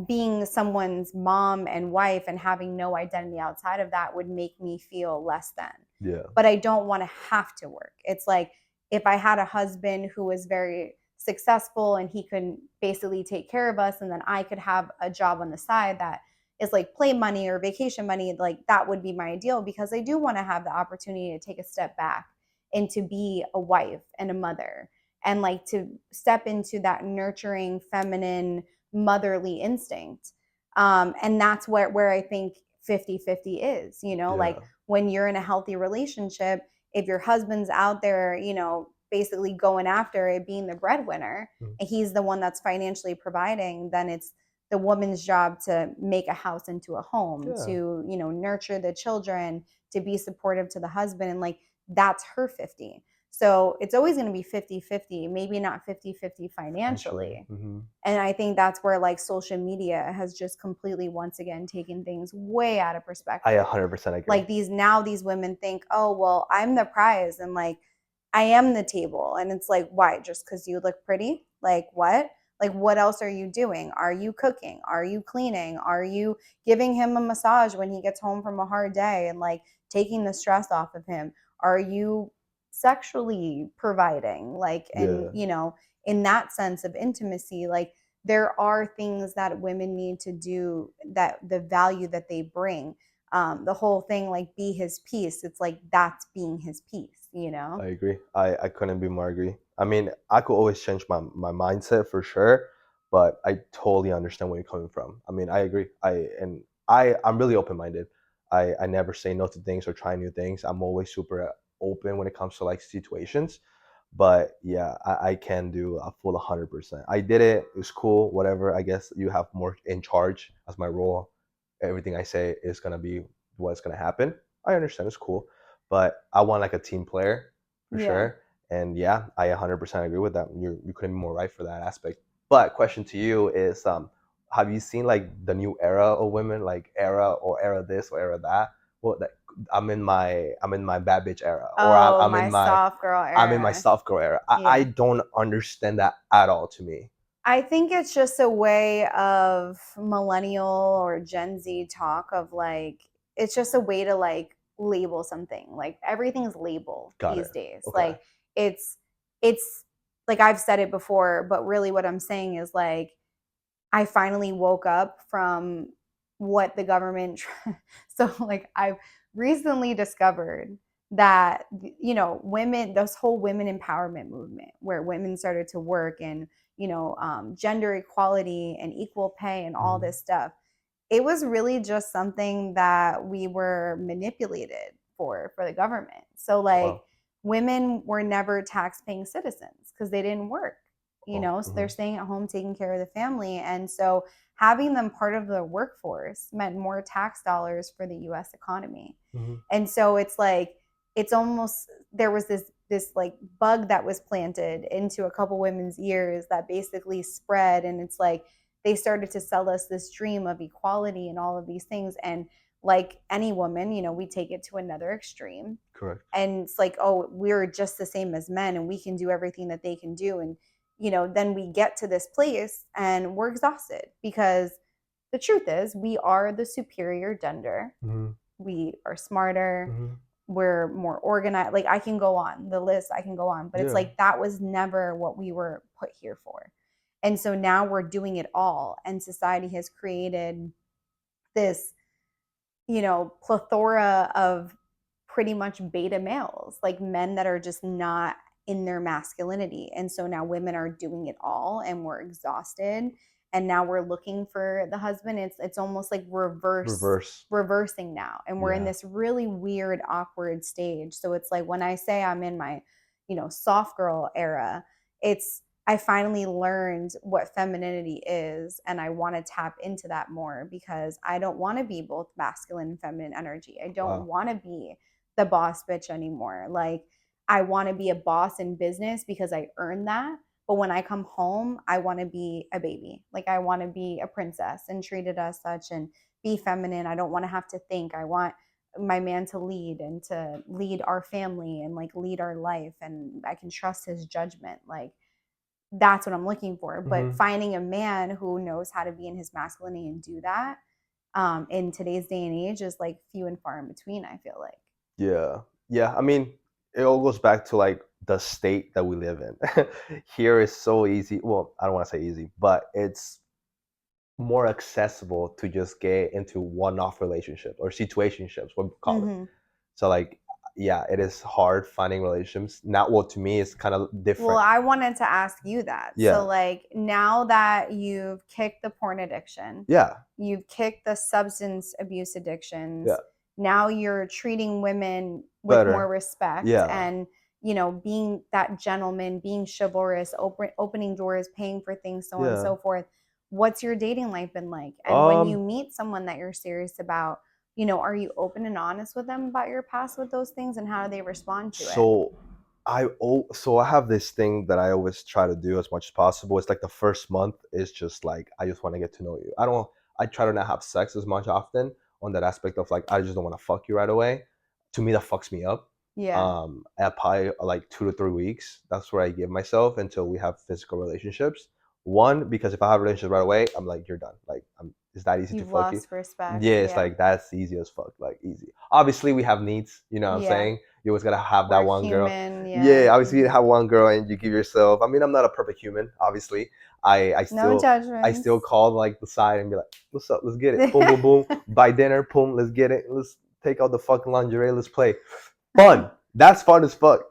being someone's mom and wife and having no identity outside of that would make me feel less than. Yeah. But I don't want to have to work. It's like if I had a husband who was very successful and he could basically take care of us, and then I could have a job on the side that is like play money or vacation money, like that would be my ideal, because I do want to have the opportunity to take a step back and to be a wife and a mother, and like to step into that nurturing feminine motherly instinct. And that's where I think 50-50 is, like Yeah. when you're in a healthy relationship, if your husband's out there, basically going after it, being the breadwinner, Mhm. and he's the one that's financially providing, then it's the woman's job to make a house into a home, Yeah. to, nurture the children, to be supportive to the husband. And like, that's her 50. So it's always going to be 50-50, maybe not 50-50 Financially. financially. Hmm. And I think that's where like social media has just completely once again taken things way out of I perspective. 100% agree. Like these women think, oh well, I'm the prize, and like I am the table. And it's like, why? Just because you look pretty? Like what? Like what else are you doing? Are you cooking? Are you cleaning? Are you giving him a massage when he gets home from a hard day and like taking the stress off of him? Are you sexually providing? Like, and Yeah. in that sense of intimacy, like there are things that women need to do, that the value that they bring. the whole thing like be his piece. It's like that's being his piece, you I know? agree. I couldn't be more agree. I mean, I could always change my mindset for sure, but I totally understand where you're coming from. I mean, I agree. I'm really open minded. I never say no to things or try new things. I'm always super open when it comes to like situations. But yeah, I can do a full 100%. I did it. It was cool. Whatever. I guess you have more in charge as my role. Everything I say is gonna be what's gonna happen. I understand. It's cool, but I want like a team player for Yeah. sure. And yeah, I 100% agree with that. You couldn't be more right for that aspect. But question to you is, have you seen like the new era of women, like era this or era that? Well, that I'm in my bad bitch era, or Oh, my soft girl I'm in my era. soft girl era. I Yeah. don't understand that at all. To me, I think it's just a way of millennial or Gen Z talk of like, it's just a way to like label something. Like everything's labeled got these it. days. Okay. Like it's, it's like I've said it before, but really what I'm saying is like, I finally woke up from what the government so like I've recently discovered that women, this whole women empowerment movement where women started to work and gender equality and equal pay and all Hmm. this stuff, it was really just something that we were manipulated for the government. So like Wow. women were never tax paying citizens because they didn't work, Oh. so they're staying at home taking care of the family. And so having them part of the workforce meant more tax dollars for the US economy. Hmm. And so it's like it's almost there was this like bug that was planted into a couple women's ears that basically spread, and it's like they started to sell us this dream of equality and all of these things. And like any woman, we take it to another extreme, Correct. and it's like, oh, we're just the same as men and we can do everything that they can do. And then we get to this place and we're exhausted because the truth is we are the superior gender. Hmm. We are smarter, Hmm. we're more organized. Like I can go on the list, I can go on, but it's Yeah. like that was never what we were put here for. And so now we're doing it all, and society has created this plethora of pretty much beta males, like men that are just not in their masculinity. And so now women are doing it all and we're exhausted. And now we're looking for the husband. It's almost like Reverse. reversing now. And we're in Yeah. this really weird, awkward stage. So it's like when I say I'm in my, soft girl era, it's I finally learned what femininity is, and I want to tap into that more because I don't want to be both masculine and feminine energy. I don't Wow. want to be the boss bitch anymore. Like I want to be a boss in business because I earned that. But when I come home, I want to be a baby. Like I want to be a princess and treated as such and be feminine. I don't want to have to think. I want my man to lead and to lead our family and like lead our life, and I can trust his judgment. Like that's what I'm looking for. But Hmm. finding a man who knows how to be in his masculinity and do that in today's day and age is like few and far in between, I feel like. Yeah. Yeah. I mean, it all goes back to like the state that we live in. Here is so easy. Well, I don't want to say easy, but it's more accessible to just get into one-off relationships or situationships, what we call it. Mm-hmm. So like, yeah, it is hard finding relationships. Not well to me, it's kind of Well, different. I wanted to ask you that. So, Yeah. like, now that you've kicked the porn addiction, Yeah. you've kicked the substance abuse Yeah. addictions, now you're treating women with more Better. respect Yeah. and, being that gentleman, being chivalrous, opening doors, paying for things, so on and Yeah. so forth. What's your dating life been like? And when you Um. meet someone that you're serious about, are you open and honest with them about your past with those things, and how do they respond to it? So I have this thing that I always try to do as much as possible. It's like the first month is just like I just want to get to know you. I try to not have sex as much often on that aspect of like I just don't want to fuck you right away. To me, that fucks me up. Yeah. At probably like 2 to 3 weeks, that's where I give myself until we have physical relationships. One, because if I have a relationship right away, I'm like, you're done. Like, it's that easy to You've fuck you. lost respect. Yeah, it's Yeah. like that's easy as fuck, like easy. Obviously, we have needs. You know what I'm Yeah. saying? You always gotta have that We're one girl. human, yeah. Yeah, obviously you have one girl and you give yourself. I mean, I'm not a perfect human, obviously. I No still judgments. call like the side and be like, "What's up? Let's get it. Boom, boom, boom. Buy dinner. Boom. Let's get it. Let's take out the fucking lingerie. Let's play. Fun. That's fun as fuck."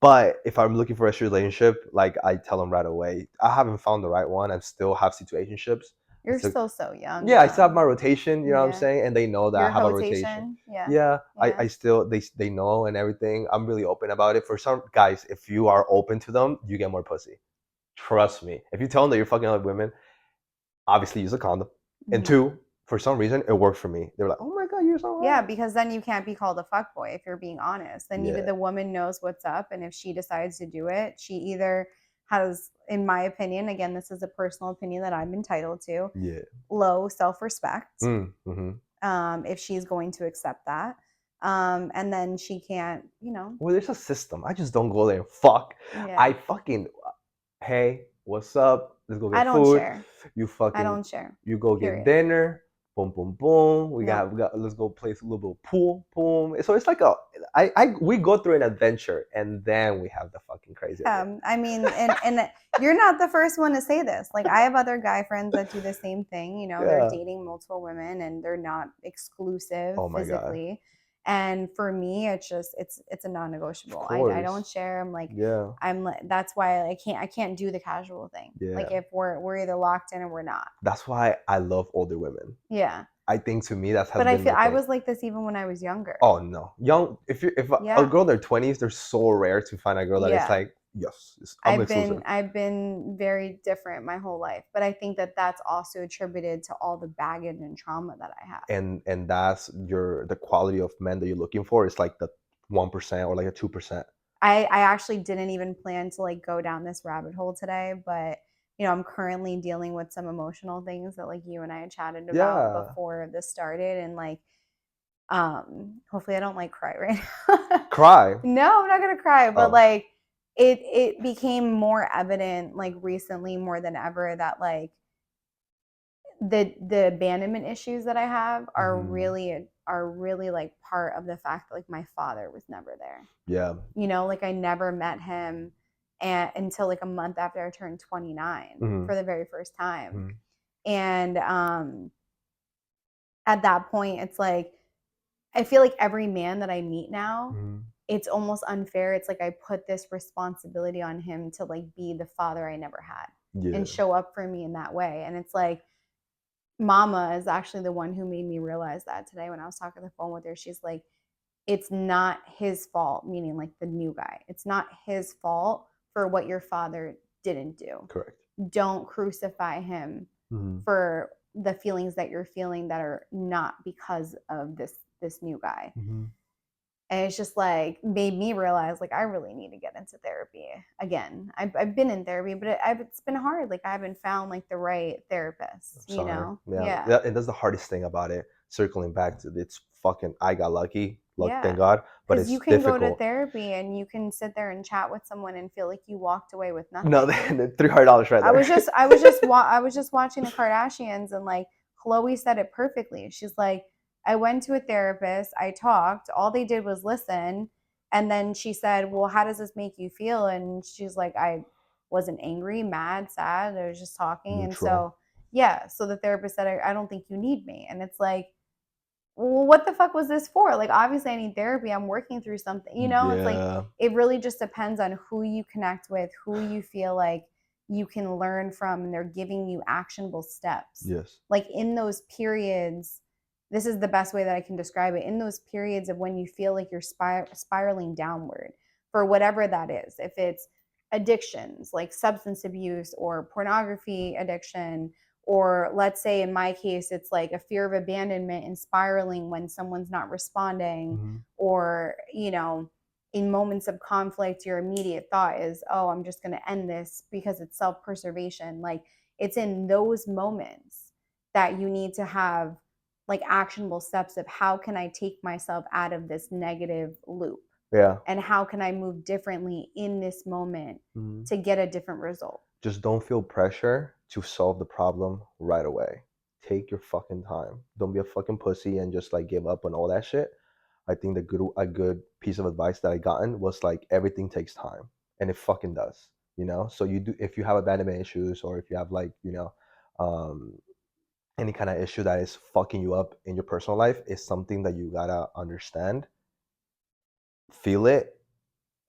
But if I'm looking for a relationship, like I tell them right away, I haven't found the right one. I still have situationships. I You're still, still so young yeah, I still have though. my rotation. You know what I'm Yeah. saying? And they know that I Your have a rotation. rotation. Yeah. Yeah, Yeah. I still they know and everything. I'm really open about it. For some guys, if you are open to them, you get more pussy. Trust me. If you tell them that you're fucking other women, obviously use a condom. And Mhm. two, for some reason, it worked for me. They're like, "Oh my god, you're so Yeah, hot." because then you can't be called a fuckboy if you're being honest. Then either Yeah, the woman knows what's up, and if she decides to do it, she either has, in my opinion, again, this is a personal opinion that I'm entitled to, yeah. low self respect, Mm-hmm. if she's going to accept that. And then she can't, Well, there's a system. I just don't go there and fuck. yeah. I fucking, hey, what's up? Let's go I get don't food. share. You I fucking, don't share. you go get Period. dinner. Boom, boom, boom. Nope. Let's go play a little bit of pool. Boom. So it's like we go through an adventure and then we have the fucking crazy at the end. I mean, and you're not the first one to say this. Like, I have other guy friends that do the same thing. They're Yeah. dating multiple women and they're not exclusive Oh my God. physically. And for me, it's a Of non-negotiable. I don't course. share. Yeah. That's why I can't do the casual thing. Like, Yeah. if we're either locked in or we're not. That's why I love older women. Yeah. I think to me that has But I been feel the I thing. was like this even when I was younger. Oh no, young. If a Yeah. girl in their 20s, they're so rare to find a girl that is Yeah. like, yes, I'm exclusive. I've been very different my whole life, but I think that that's also attributed to all the baggage and trauma that I have. And that's the quality of men that you're looking for is like the 1% or like a 2%. I actually didn't even plan to like go down this rabbit hole today, but I'm currently dealing with some emotional things that like you and I had chatted about Yeah, before this started, and like hopefully I don't like cry right now. cry. No, I'm not gonna cry, but Oh, like it became more evident like recently more than ever that like the abandonment issues that I have hmm, are really like part of the fact that like my father was never there. yeah. Like I never met him until like a month after I turned 29 Hmm, for the very first time. hmm, And at that point it's like I feel like every man that I meet now, hmm, it's almost unfair. It's like I put this responsibility on him to like be the father I never had and yeah, show up for me in that way. And it's like Mama is actually the one who made me realize that today when I was talking on the phone with her. She's like, it's not his fault, meaning like the new guy. It's not his fault for what your father didn't do. correct. Don't crucify him Hmm, for the feelings that you're feeling that are not because of this new guy. hmm. And it's just like made me realize like I really need to get into therapy again. I've been in therapy, but it's been hard. Like I haven't found like the right I'm therapist, sorry. Yeah, Yeah. yeah, and that's the hardest thing about it. Circling back to it's fucking. I got lucky, luck, thank Yeah. God, but Because it's you can go to difficult. therapy and you can sit there and chat with someone and feel like you walked away with No, nothing. then $300 right there. I was just watching the Kardashians, and like Chloe said it perfectly. She's like, I went to a therapist, I talked, all they did was listen, and then she said, "Well, how does this make you feel?" And she's like, I wasn't angry, mad, sad. I was just talking, and Neutral. so yeah. So the therapist said, I don't think you need me, and it's like, well, what the fuck was this for? Like, obviously, I need therapy. I'm working through something. It's like Yeah. it really just depends on who you connect with, who you feel like you can learn from, and they're giving you actionable steps. Yes. Like, in those periods, this is the best way that I can describe it. In those periods of when you feel like you're spiraling downward for whatever that is, if it's addictions like substance abuse or pornography addiction, or let's say in my case it's like a fear of abandonment and spiraling when someone's not responding, Hmm. or in moments of conflict your immediate thought is, oh, I'm just going to end this because it's self-preservation. Like, it's in those moments that you need to have like actionable steps of how can I take myself out of this negative loop, Yeah. and how can I move differently in this moment Hmm. to get a different result. Just don't feel pressure to solve the problem right away. Take your fucking time. Don't be a fucking pussy and just like give up on all that shit. I think a good piece of advice that I gotten was like everything takes time, and it fucking does. So you do if you have abandonment issues or if you have like um, any kind of issue that is fucking you up in your personal life, is something that you gotta understand, feel it,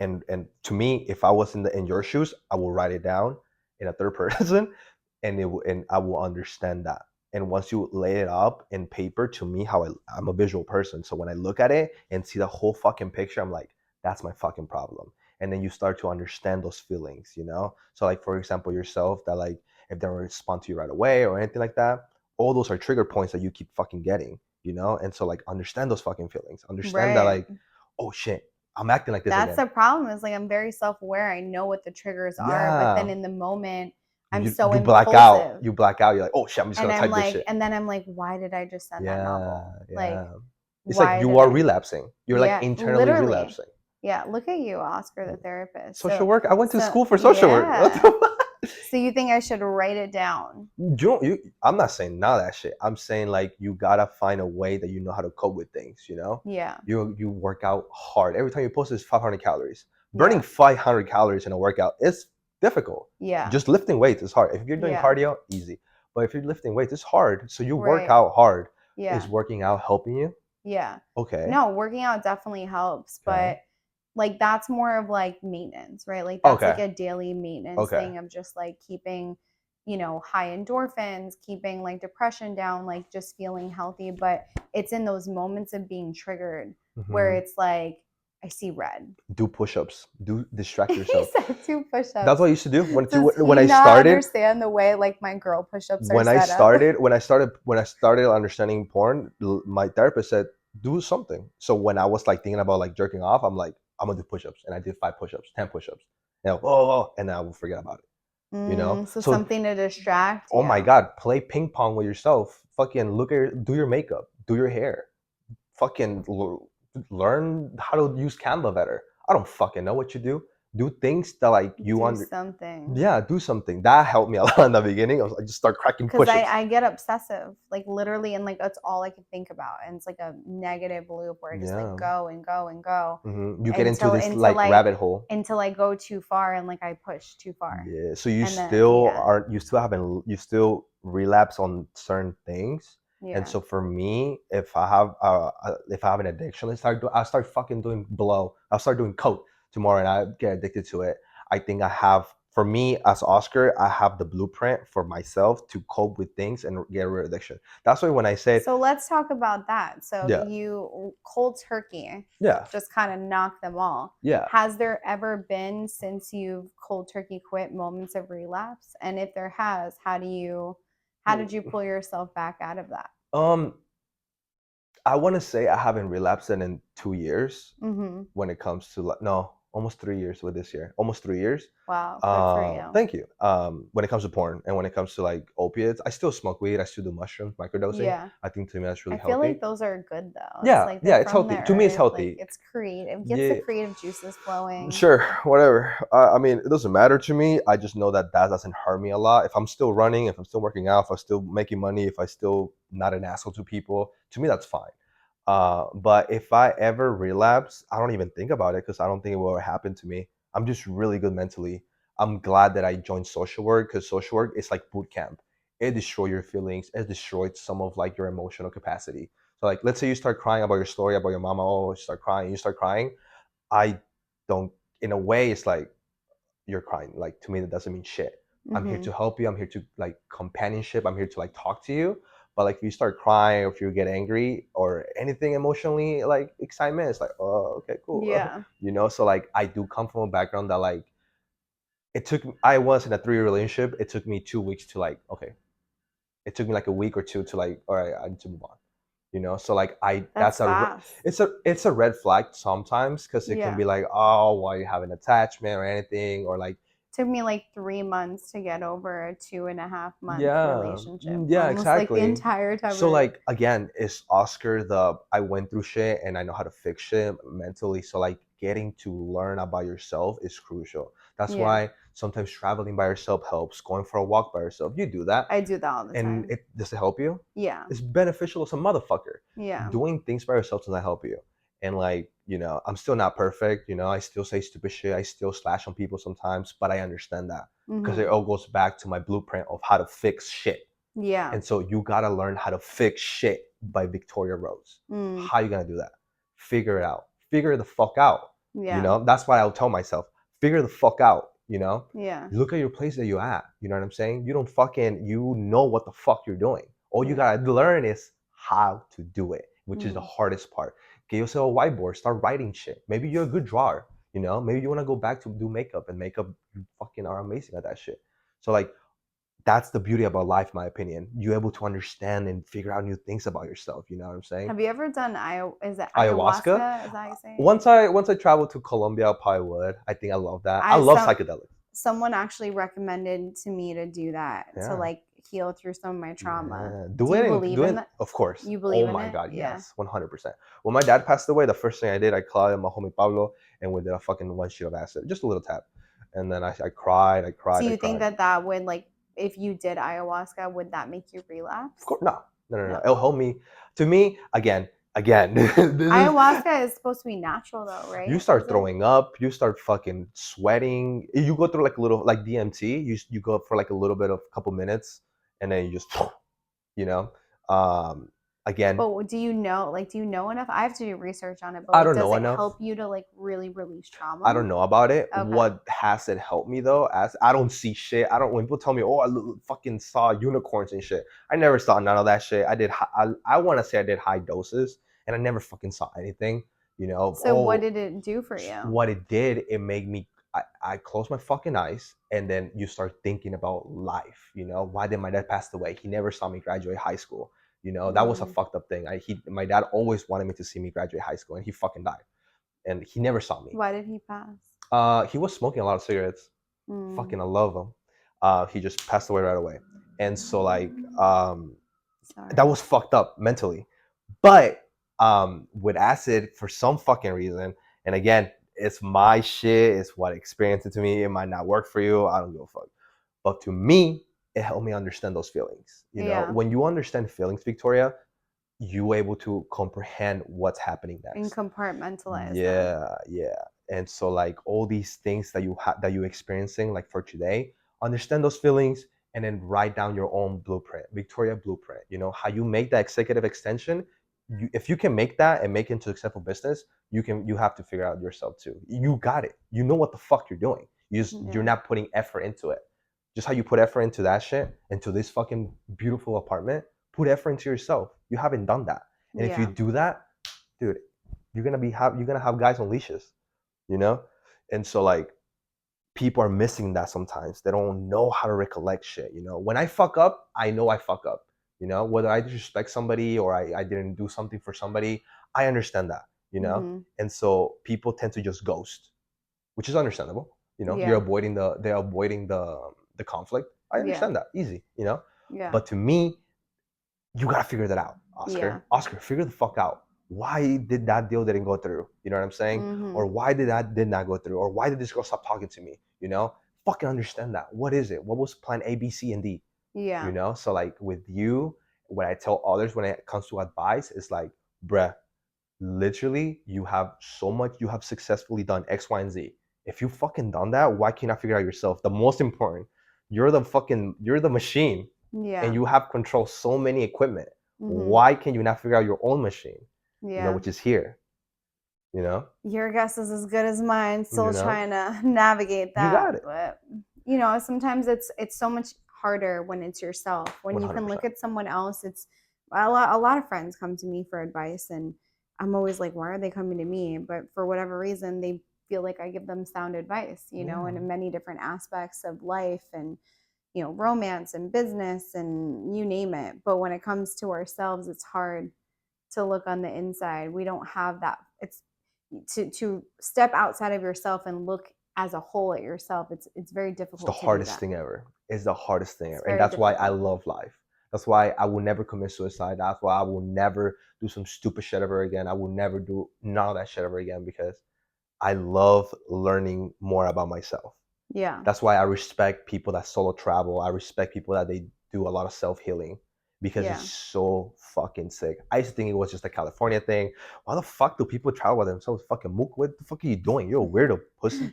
and to me, if I was in your shoes, I will write it down in a third person, and I will understand that. And once you lay it up in paper, to me, I'm a visual person, so when I look at it and see the whole fucking picture, I'm like, that's my fucking problem. And then you start to understand those feelings. So like for example, yourself, that like if they don't respond to you right away or anything like that, all those are trigger points that you keep fucking getting. And so like understand those fucking feelings, understand that Right. like, oh shit, I'm acting like this That's again. the problem, is like I'm very self-aware. I know what the triggers are, but then Yeah. in the moment I'm You so you black out. impulsive. You black out. You're like, oh shit, I'm just And gonna I'm type this like, shit. and then I'm like, why did I just send that Yeah, novel? Like, yeah. It's like why you did are I? relapsing. You're like Yeah, internally literally. relapsing. Yeah, look at you, Oscar the therapist. Social work. I went to So school for social work. What the yeah. fuck? So you think I should write it down? I'm not saying none of that shit. I'm saying like you gotta find a way that you know how to cope with things. Yeah, You work out hard. Every time you post is 500 calories. Burning yeah, 500 calories in a workout is difficult. yeah, Just lifting weights is hard. If you're doing yeah. cardio, easy. But if you're lifting weights, it's hard. So you work Right. out hard. Is Yeah, working out helping you? yeah. Okay. No, working out definitely helps, Okay. but like that's more of like maintenance, right? Like that's like Okay. a daily maintenance Okay. thing of just like keeping, high endorphins, keeping like depression down, like just feeling healthy. But it's in those moments of being triggered where Hmm. it's like, I see red. Do push-ups. Do distract He yourself. said two That's push-ups. what I used to do Does when he I not started. understand the way like my girl push-ups are When I set up? started, when I started understanding porn, my therapist said do something. So when I was like thinking about like jerking off, I'm like, I'm gonna do push-ups, and I did 5 push-ups, 10 push-ups. And then I will forget about it. So So something to distract oh my you. god, play ping pong with yourself. Fucking do your makeup, do your hair, fucking learn how to use Canva better. I don't fucking know what you do. Do things that like you Do under. something. Yeah, do something that helped me a lot in the beginning. I just start cracking Because I, push-ups. I get obsessive, like literally, and like that's all I can think about. And it's like a negative loop where I just like Yeah. go and go and go You get into until this until like I rabbit hole. until I go too far and like I push too far. Yeah. So you And then still yeah, aren't. You still haven't. You still relapse on certain things. And yeah. so for me, if I have an addiction, I start fucking doing blow. I'll start doing coke tomorrow, and I get addicted to it. I think I have. For me, as Oscar, I have the blueprint for myself to cope with things and get rid of addiction. That's why when I said, So let's talk about that. So yeah, you cold turkey, yeah, just kind of knock them all. yeah. Has there ever been, since you've cold turkey quit, moments of relapse? And if there has, how did you pull yourself back out of that? Um, I want to say I haven't relapsed in 2 years Mm-hmm. when it comes to like no, almost 3 years with this year, almost 3 years. Wow, good for you. Thank you. When it comes to porn and when it comes to like opiates, I still smoke weed. I still do mushrooms, microdosing. Yeah. I think to me that's really I feel healthy. like those are good though. It's Yeah, like yeah, they're it's from the healthy. To me, it's earth. Like healthy. it's creative. Gets the Yeah, creative juices flowing. sure, whatever. I mean, it doesn't matter to me. I just know that that doesn't hurt me a lot. If I'm still running, if I'm still working out, if I'm still making money, if I still not an asshole to people, to me that's fine. But if I ever relapse, I don't even think about it because I don't think it will ever happen to me. I'm just really good mentally. I'm glad that I joined social work because social work is like boot camp. It destroys your feelings. It destroys some of like your emotional capacity. So like, let's say you start crying about your story about your mama. Oh, you start crying. You start crying. I don't. In a way, it's like you're crying. Like to me, that doesn't mean shit. I'm here Mm-hmm. to help you. I'm here to like companionship. I'm here to like talk to you. But like if you start crying or if you get angry or anything emotionally like excitement, it's like, oh, okay, cool. Yeah. So like I do come from a background that like I was in a 3 year relationship. It took me 2 weeks to like, okay. It took me like a week or two to like, all right, I need to move on. So like That's fast. it's a red flag sometimes because it can Yeah. be like, oh, why you have an attachment or anything, or like, Took me like 3 months to get over a 2.5 month yeah, relationship. yeah, Almost like the exactly. entire time. So like again, is Oscar the I went through shit and I know how to fix shit mentally. So like getting to learn about yourself is crucial. That's Yeah. why sometimes traveling by yourself helps. Going for a walk by yourself, you do that, I do that all the and time. it does it help you? Yeah. It's beneficial as a motherfucker. Yeah. Doing things by yourself does not help you. and like, I'm still not perfect. I still say stupid shit. I still slash on people sometimes, but I understand that because it Mhm. all goes back to my blueprint of how to fix shit. Yeah. And so you gotta learn how to fix shit by Victoria Rose. Mm. How you gonna do that? Figure it out. Figure the fuck out. Yeah. That's why I'll tell myself, figure the fuck out. Yeah. Look at your place that you're at. You know what I'm saying? You don't fucking, you know what the fuck you're doing. All you Yeah. gotta learn is how to do it, which is the Mhm. hardest part. Get yourself a whiteboard, start writing shit. Maybe you're a good drawer. Maybe you wanna go back to do makeup, and makeup, you fucking are amazing at that shit. So like, that's the beauty about life, in my opinion. You're able to understand and figure out new things about yourself. You know what I'm saying? Have you ever done is it Ayahuasca. ayahuasca? Is that how you say it? Once I travel to Colombia, I probably would. I think I love that. I I love some psychedelics. someone actually recommended to me to do that to Yeah, like heal through some of my trauma. yeah. Do Do you it and believe do in it. that? Of course. You Oh believe in my it? God, Yeah. yes, 100%. When my dad passed away, the first thing I did, I called my homie Pablo, and we did a fucking one sheet of acid, just a little tap, and then I cried, I So cried, I you think cried. that would like if you did ayahuasca, would that make you Of relapse? course, no, no, no, no. No. It'll help me. To me, again. This is Ayahuasca is supposed to be natural though, you right? Is start it? throwing up, you start fucking sweating. You go through like a little like DMT. You go for like a little bit of couple minutes, and then you just you know. Um, Again, But do you know enough? I have to do research on it, but I like don't does know it enough. help you to like really release I trauma? don't know about it. Okay. What has it helped me though? As I don't see shit. I don't. When people tell me, "Oh, fucking saw unicorns and shit," I never saw none of that shit. I want to say I did high doses, and I never fucking saw anything. So what Oh, did it do for you? what it did, it made me. I closed my fucking eyes, and then you start thinking about life. Why did my dad pass away? He never saw me graduate high school. That was a Mm. fucked up thing. My dad always wanted me to see me graduate high school, and he fucking died, and he never saw me. Why did he pass? He was smoking a lot of cigarettes. Mm. Fucking, I love him. He just passed away right away, and so like, that Sorry. was fucked up mentally. But with acid, for some fucking reason, and again, it's my shit. It's what experienced it to me. It might not work for you. I don't give a fuck. But to me, it helped me understand those feelings. Yeah. When you understand feelings, Victoria, you able to comprehend what's happening And next. compartmentalize them. Yeah, yeah. And so like all these things that you experiencing like for today, understand those feelings and then write down your own blueprint, Victoria blueprint. How you make that executive extension. If you can make that and make it into a successful business, you have to figure out yourself too. You got it. You know what the fuck you're doing. You're Yeah. not putting effort into it. Just how you put effort into that shit, into this fucking beautiful apartment, put effort into yourself. You haven't done that. And if you Yeah. do that, dude, you're gonna have guys on leashes, you know? And so like people are missing that sometimes. They don't know how to recollect shit, When I fuck up, I know I fuck up. Whether I disrespect somebody or I didn't do something for somebody, I understand that. Mhm. And so people tend to just ghost, which is understandable. Yeah. They're avoiding the conflict. I Yeah. understand that. Easy. Yeah. But to me, you gotta figure that out, Yeah. Oscar. Oscar, figure the fuck out. Why did that deal didn't go through? You know what I'm saying? Or Mhm. why did not go through? Or why did this girl stop talking to me? Fucking understand that. What is it? What was plan A, B, C, and D? Yeah. So like with you, what I tell others when it comes to advice is like, bruh, literally, you have successfully done X, Y, and Z. If you fucking done that, why can't I figure out yourself? The most important, you're the machine, and Yeah. you have control so many equipment. Mhm. Why can you not figure out your own machine? Yeah. Which is here. You know, Your guess is as good as mine. you Still know, trying to navigate you that, got it. but sometimes it's so much harder when it's yourself. When One you hundred can look percent. at someone else, it's a lot of friends come to me for advice and I'm always like, why are they coming to me? But for whatever reason, they feel like I give them sound advice, Yeah. in many different aspects of life and romance and business and you name it. But when it comes to ourselves, it's hard to look on the inside. We don't have that. It's to step outside of yourself and look as a whole at yourself. It's very It's the difficult to do hardest that. thing ever. It's the hardest thing It's ever. And very that's why I difficult. love life. That's why I will never commit suicide. That's why I will never do some stupid shit ever again. I will never do none of that shit ever again because I love learning more about myself. Yeah. That's why I respect people that solo travel. I respect people that they do a lot of self healing because it's Yeah. so fucking sick. I used to think it was just a California thing. Why the fuck do people travel by themselves? Fucking mook, what the fuck are you doing? You're a weirdo, pussy.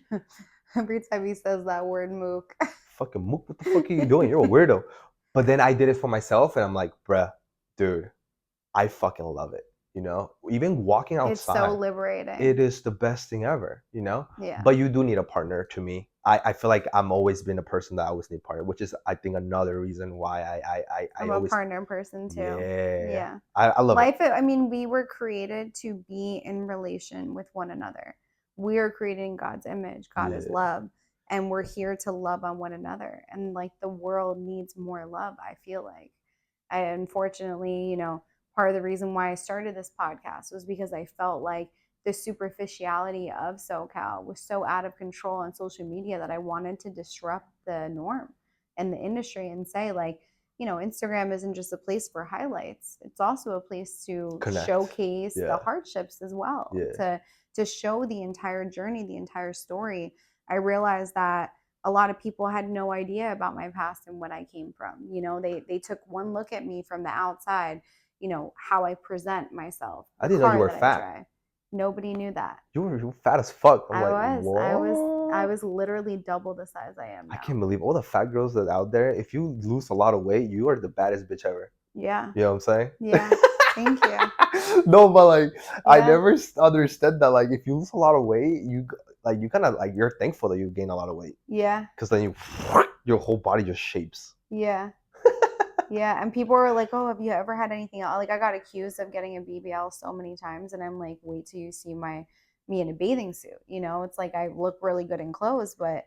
Every time he says that word, mook. Fucking mook, what the fuck are you doing? You're a weirdo. But then I did it for myself, and I'm like, bruh, dude, I fucking love it. You know, even walking It's so outside, it liberating. is the best thing ever. You know, Yeah. but you do need a partner. To me, I feel like I'm always been a person that I always need a partner, which is I think another reason why I I'm a always partner person too. yeah Yeah. I love it. Life, I mean, we were created to be in relation with one another. We are creating God's image. God is Yeah, love. And we're here to love on one another. And like the world needs more love, I feel like. I unfortunately, part of the reason why I started this podcast was because I felt like the superficiality of SoCal was so out of control on social media that I wanted to disrupt the norm and the industry and say, like, Instagram isn't just a place for highlights. It's also a place to connect. showcase the Yeah, hardships as well, yeah. to show the entire journey, the entire story. I realized that a lot of people had no idea about my past and what I came from. They took one look at me from the outside, how I present myself, I the didn't know you car were that I fat. drive. Nobody knew that. You were fat as fuck. I'm I like, was. I was I what? was literally double the size I am I now. can't believe all the fat girls that are out there. If you lose a lot of weight, you are the baddest bitch ever. Yeah. You know what I'm Yeah. Thank you. saying? No, but like I Yeah. never understood that. Like if you lose a lot of weight, you kind of like you're thankful that you gain a lot of weight Yeah. because then your whole body just shapes. Yeah. Yeah, and people were like, "Oh, have you ever had anything else?" Like, I got accused of getting a BBL so many times, and I'm like, "Wait till you see me in a bathing suit." It's like I look really good in clothes, but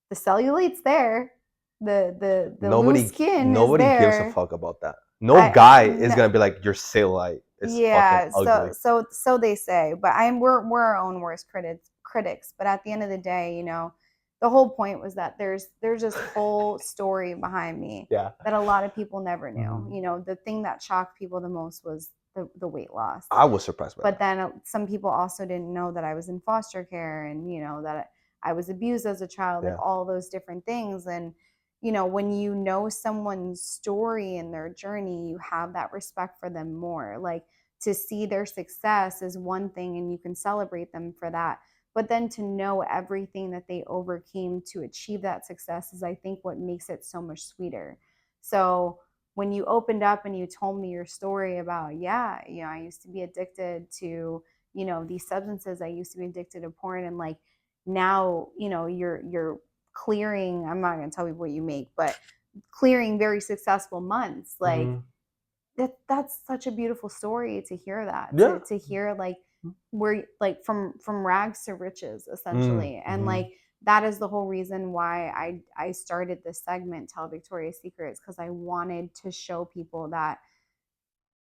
the cellulite's there, the loose skin is Nobody gives a there. fuck about that. No I guy is no, gonna be like your cellulite is fucking yeah, ugly. so they say, but we're our own worst critics. But at the end of the day, the whole point was that there's this whole story behind me Yeah. that a lot of people never knew. Mhm. The thing that shocked people the most was the weight loss. I was surprised by But that. then some people also didn't know that I was in foster care, and that I was abused as a child, like Yeah. all those different things. And when you know someone's story and their journey, you have that respect for them more. Like, to see their success is one thing and you can celebrate them for that, but then to know everything that they overcame to achieve that success is, I think, what makes it so much sweeter. So when you opened up and you told me your story about, yeah, I used to be addicted to, these substances, I used to be addicted to porn, and like now, you're clearing, I'm not going to tell you what you make, but clearing very successful months, like Hmm. that's such a beautiful story to hear, that Yeah. to hear, like, where, like, from rags to riches, essentially. And Mm-hmm. like, that is the whole reason why I started this segment, Tell Victoria's Secrets, because I wanted to show people that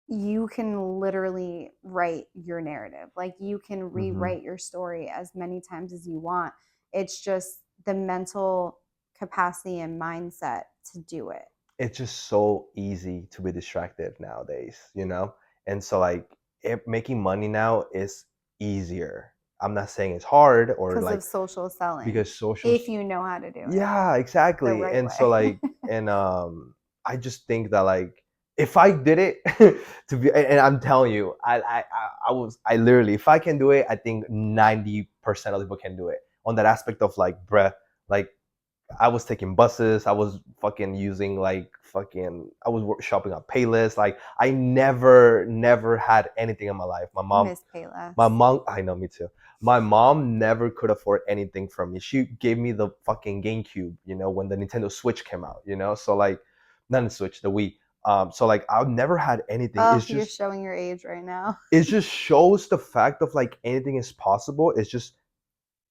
you can literally write your narrative. Like, you can Mm-hmm. rewrite your story as many times as you want. It's just the mental capacity and mindset to do it. It's just so easy to be distracted nowadays, you know? And so like making money now is easier. I'm not saying it's hard or Because of like social selling, because socials if you know how to do it yeah, the exactly. right And so way. like and I just think that like if I did it to be and I'm telling you, I literally if I can do it, I think 90% of people can do it. On that aspect of like bruh, like I was taking buses. I was fucking using like fucking. I was shopping on Paylist. Like I never had anything in my life. Miss My Payless. mom. I know me too. My mom never could afford anything from me. She gave me the fucking GameCube. You know when the Nintendo Switch came out. You know so like, not the Switch, the Wii. So like I've never had anything. Oh, you're showing your age right now. It just shows the fact of like anything is possible. It's just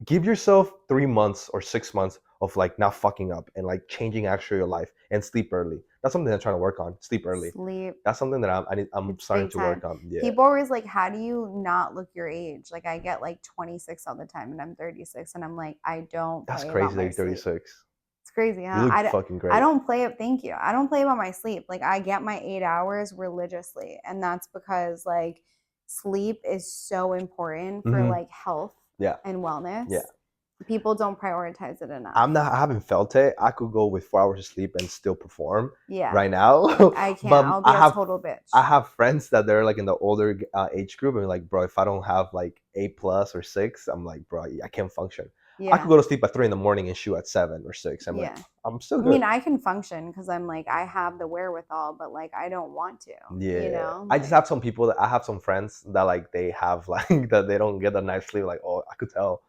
give yourself 3 months or 6 months of like not fucking up and like changing actually your life and sleep early. That's something I'm trying to work on. Sleep early. Sleep. That's something that I'm It's starting big to time. work on. Yeah, People are always like, how do you not look your age? Like, I get like 26 all the time and I'm 36, and I'm like, I don't that's play about crazy that my you're sleep. 36. It's crazy, You huh? look fucking I great. don't play it. Thank you. I don't play about my sleep. Like, I get my 8 hours religiously, and that's because like sleep is so important for Hmm. like health Yeah, and wellness. yeah. People don't prioritize it enough. I'm not. I haven't felt it. I could go with 4 hours of sleep and still perform Yeah, right now. I can't. But I'll be a total I bitch. have friends that they're like in the older age group, and like, bro, if I don't have like 8+ or 6, I'm like, bro, I can't function. I could Yeah, go to sleep at 3 in the morning and shoot at 7 or 6. I'm like, yeah. I'm still I good. mean, I can function because I'm like, I have the wherewithal, but like, I don't want to, Yeah, I just like, have some people that I have some friends that like they have like that they don't get the night sleep. Like, oh, I could tell.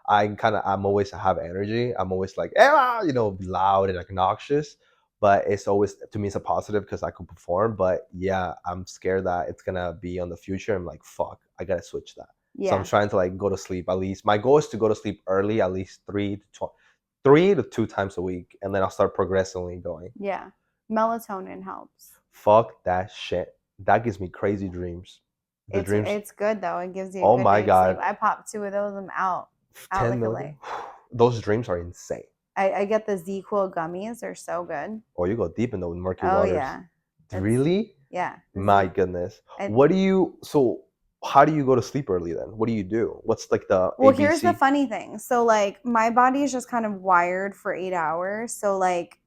I'm always have energy. I'm always like, loud and obnoxious. But it's always to me it's a positive because I could perform. But yeah, I'm scared that it's gonna be on the future. I'm like, fuck, I gotta switch that. So I'm yeah, trying to like go to sleep at least. My goal is to go to sleep early, at least 3 to 2 times a week, and then I'll start progressively going. yeah. Melatonin helps. Fuck that shit. That gives me crazy dreams. The dreams. It's good though. It gives you a Oh good my night's sleep. god, I pop 2 of those. I'm out 10 like a light. milligram. Those dreams are insane. I get the Z-Quil gummies. They're so good. Or you go deep in the murky Oh waters. yeah, it's Really? yeah. The My Z. goodness. It, What do you? So, how do you go to sleep early then? What do you do? What's like the well, here's the ABC? funny thing. So like my body is just kind of wired for 8 hours. So like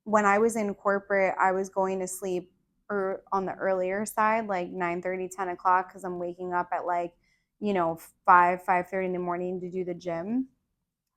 when I was in corporate, I was going to sleep on the earlier side, like 9:30, 10 o'clock, because I'm waking up at like 5:30 in the morning to do the gym.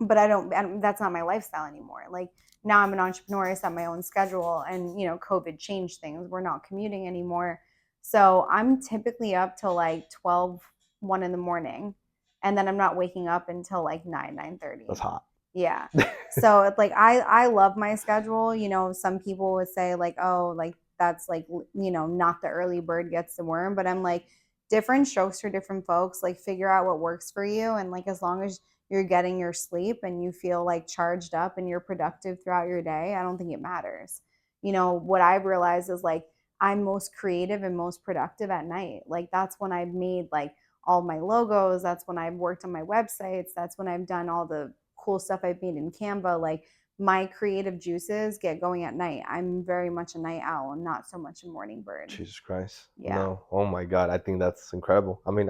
But I don't, that's not my lifestyle anymore. Like now I'm an entrepreneur, I set my own schedule, and COVID changed things. We're not commuting anymore. So I'm typically up till like 12, 1 in the morning. And then I'm not waking up until like 9, That's 9:30. hot. Yeah. So it's like I love my schedule. Some people would say like, oh, like that's like, not the early bird gets the worm. But I'm like, different strokes for different folks. Like figure out what works for you. And like as long as you're getting your sleep and you feel like charged up and you're productive throughout your day, I don't think it matters. What I've realized is like I'm most creative and most productive at night. Like that's when I've made like all my logos. That's when I've worked on my websites. That's when I've done all the cool stuff I've made in Canva. Like my creative juices get going at night. I'm very much a night owl and not so much a morning bird. Jesus Christ. Yeah. No. Oh my god. I think that's incredible. I mean,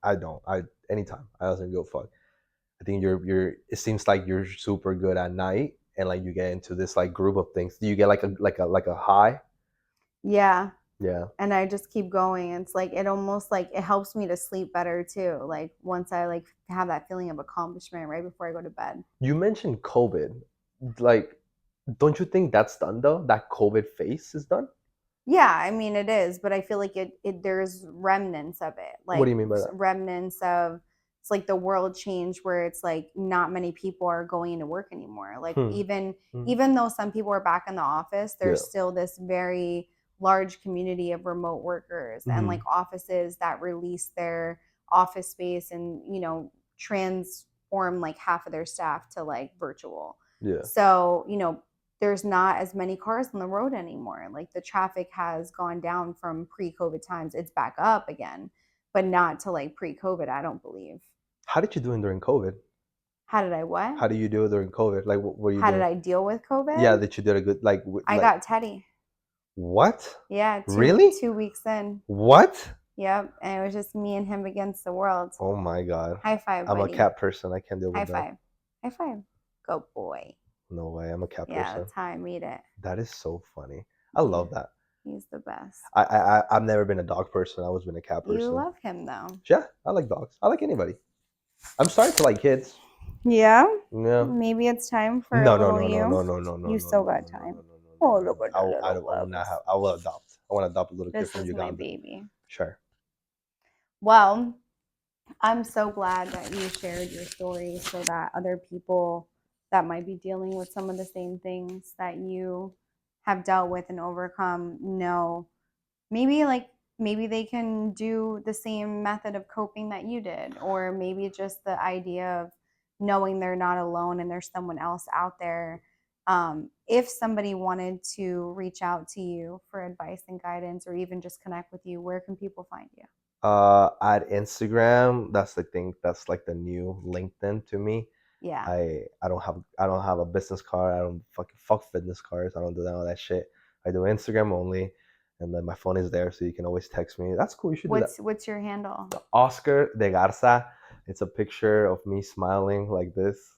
I don't. Anytime. I doesn't give a fuck. I think it seems like you're super good at night and like you get into this like group of things. Do you get like a high? Yeah. Yeah. And I just keep going. It's like it almost like it helps me to sleep better too. Like once I like have that feeling of accomplishment right before I go to bed. You mentioned COVID. Like, don't you think that's done though? That COVID phase is done? Yeah, I mean it is, but I feel like it there's remnants of it. What do Like you mean by that? remnants of it's like the world change where it's like not many people are going into work anymore. Like Hmm. even Hmm. even though some people are back in the office, Yeah. there's still this very large community of remote workers and like Hmm. offices that release their office space and transform like half of their staff to like virtual. Yeah. So, there's not as many cars on the road anymore. Like the traffic has gone down from pre-COVID times. It's back up again, but not to like pre-COVID, I don't believe. How did you do it during COVID? How did I what? How do you do it during COVID? Like, what were you How did doing? I deal with Yeah, COVID? that you did a good like I like got Teddy. what? Yeah, two Really? 2 weeks in. What? Yep, and it was just me and him against the world. Oh my god. High five, I'm a buddy. cat person. I can't deal High with that. five. High five. Go boy. No way. I'm a cat Yeah, person. that's how I made it. That is so funny. I Yeah, love that. he's the best. I've never been a dog person. I always been a cat You person. love him though. Yeah, I like dogs. I like anybody. I'm starting to like kids. Yeah. Yeah. Maybe it's time for a No, no, little no, no, no, you. no, no, no, You no, still no, got no, no, no, time. no, no, Oh, no, look no. at the little I will not loves. have. I will adopt. I want to adopt a little kid This from is my Uganda. baby. Sure. Well, I'm so glad that you shared your story so that other people that might be dealing with some of the same things that you have dealt with and overcome know maybe maybe they can do the same method of coping that you did, or maybe just the idea of knowing they're not alone and there's someone else out there. If somebody wanted to reach out to you for advice and guidance or even just connect with you, where can people find you? At Instagram, that's the thing. That's like the new LinkedIn to me. Yeah. I don't have a business card. I don't fuck fitness cards. I don't do all that shit. I do Instagram only, and then my phone is there, so you can always text me. That's cool. You should do that. What's your handle? Oscar de Garza. It's a picture of me smiling like this,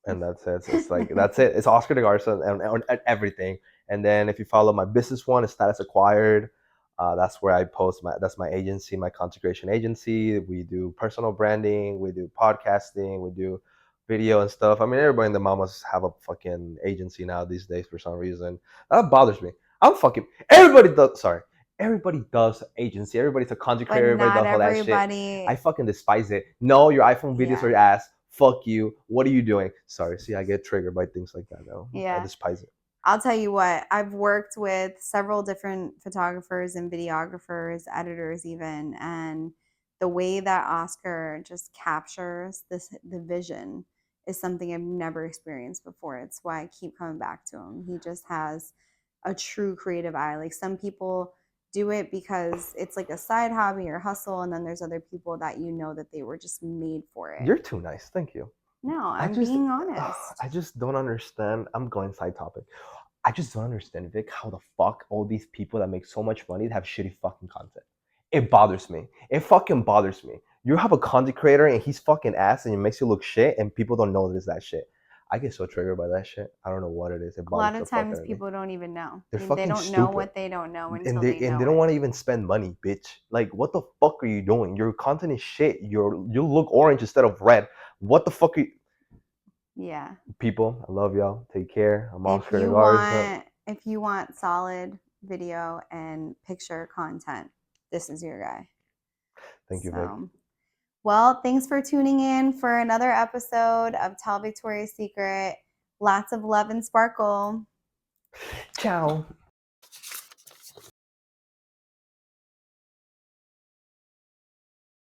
and that's it. It's like that's it. It's Oscar de Garza and everything. And then if you follow my business one, it's status acquired. That's where I post my. That's my agency, my content creation agency. We do personal branding. We do podcasting. We do video and stuff. I mean, everybody in the mamas have a fucking agency now these days for some reason. That bothers me. I'm fucking. Everybody does. Sorry. Everybody does agency. Everybody's a content But creator. Everybody not does all that shit. I everybody. fucking despise it. No, your iPhone videos are Yeah. your ass. Fuck you. What are you doing? Sorry. See, I get triggered by things like that now. I Yeah. despise it. I'll tell you what, I've worked with several different photographers and videographers, editors even, and the way that Oscar just captures the vision is something I've never experienced before. It's why I keep coming back to him. He just has a true creative eye. Like some people do it because it's like a side hobby or hustle, and then there's other people that you know that they were just made for it. You're too nice. Thank you. No, I I'm just, being honest. I just don't understand. I'm going side topic. I just don't understand, Vic, how the fuck all these people that make so much money have shitty fucking content. It bothers me. It fucking bothers me. You have a content creator and he's fucking ass and it makes you look shit and people don't know this that shit. I get so triggered by that shit. I don't know what it is. It A lot bothers the of fuck times out of me. people don't even know. They're They fucking don't know stupid. what they don't know And until they they and they know don't it. want to even spend money, bitch. Like what the fuck are you doing? Your content is shit. You look orange instead of red. What the fuck are you Yeah. people? I love y'all. Take care. I'm If Oscar de you Garza. want if you want solid video and picture content, this is your guy. Thank you, Vic. So, well, thanks for tuning in for another episode of Tell Victoria's Secret. Lots of love and sparkle. Ciao.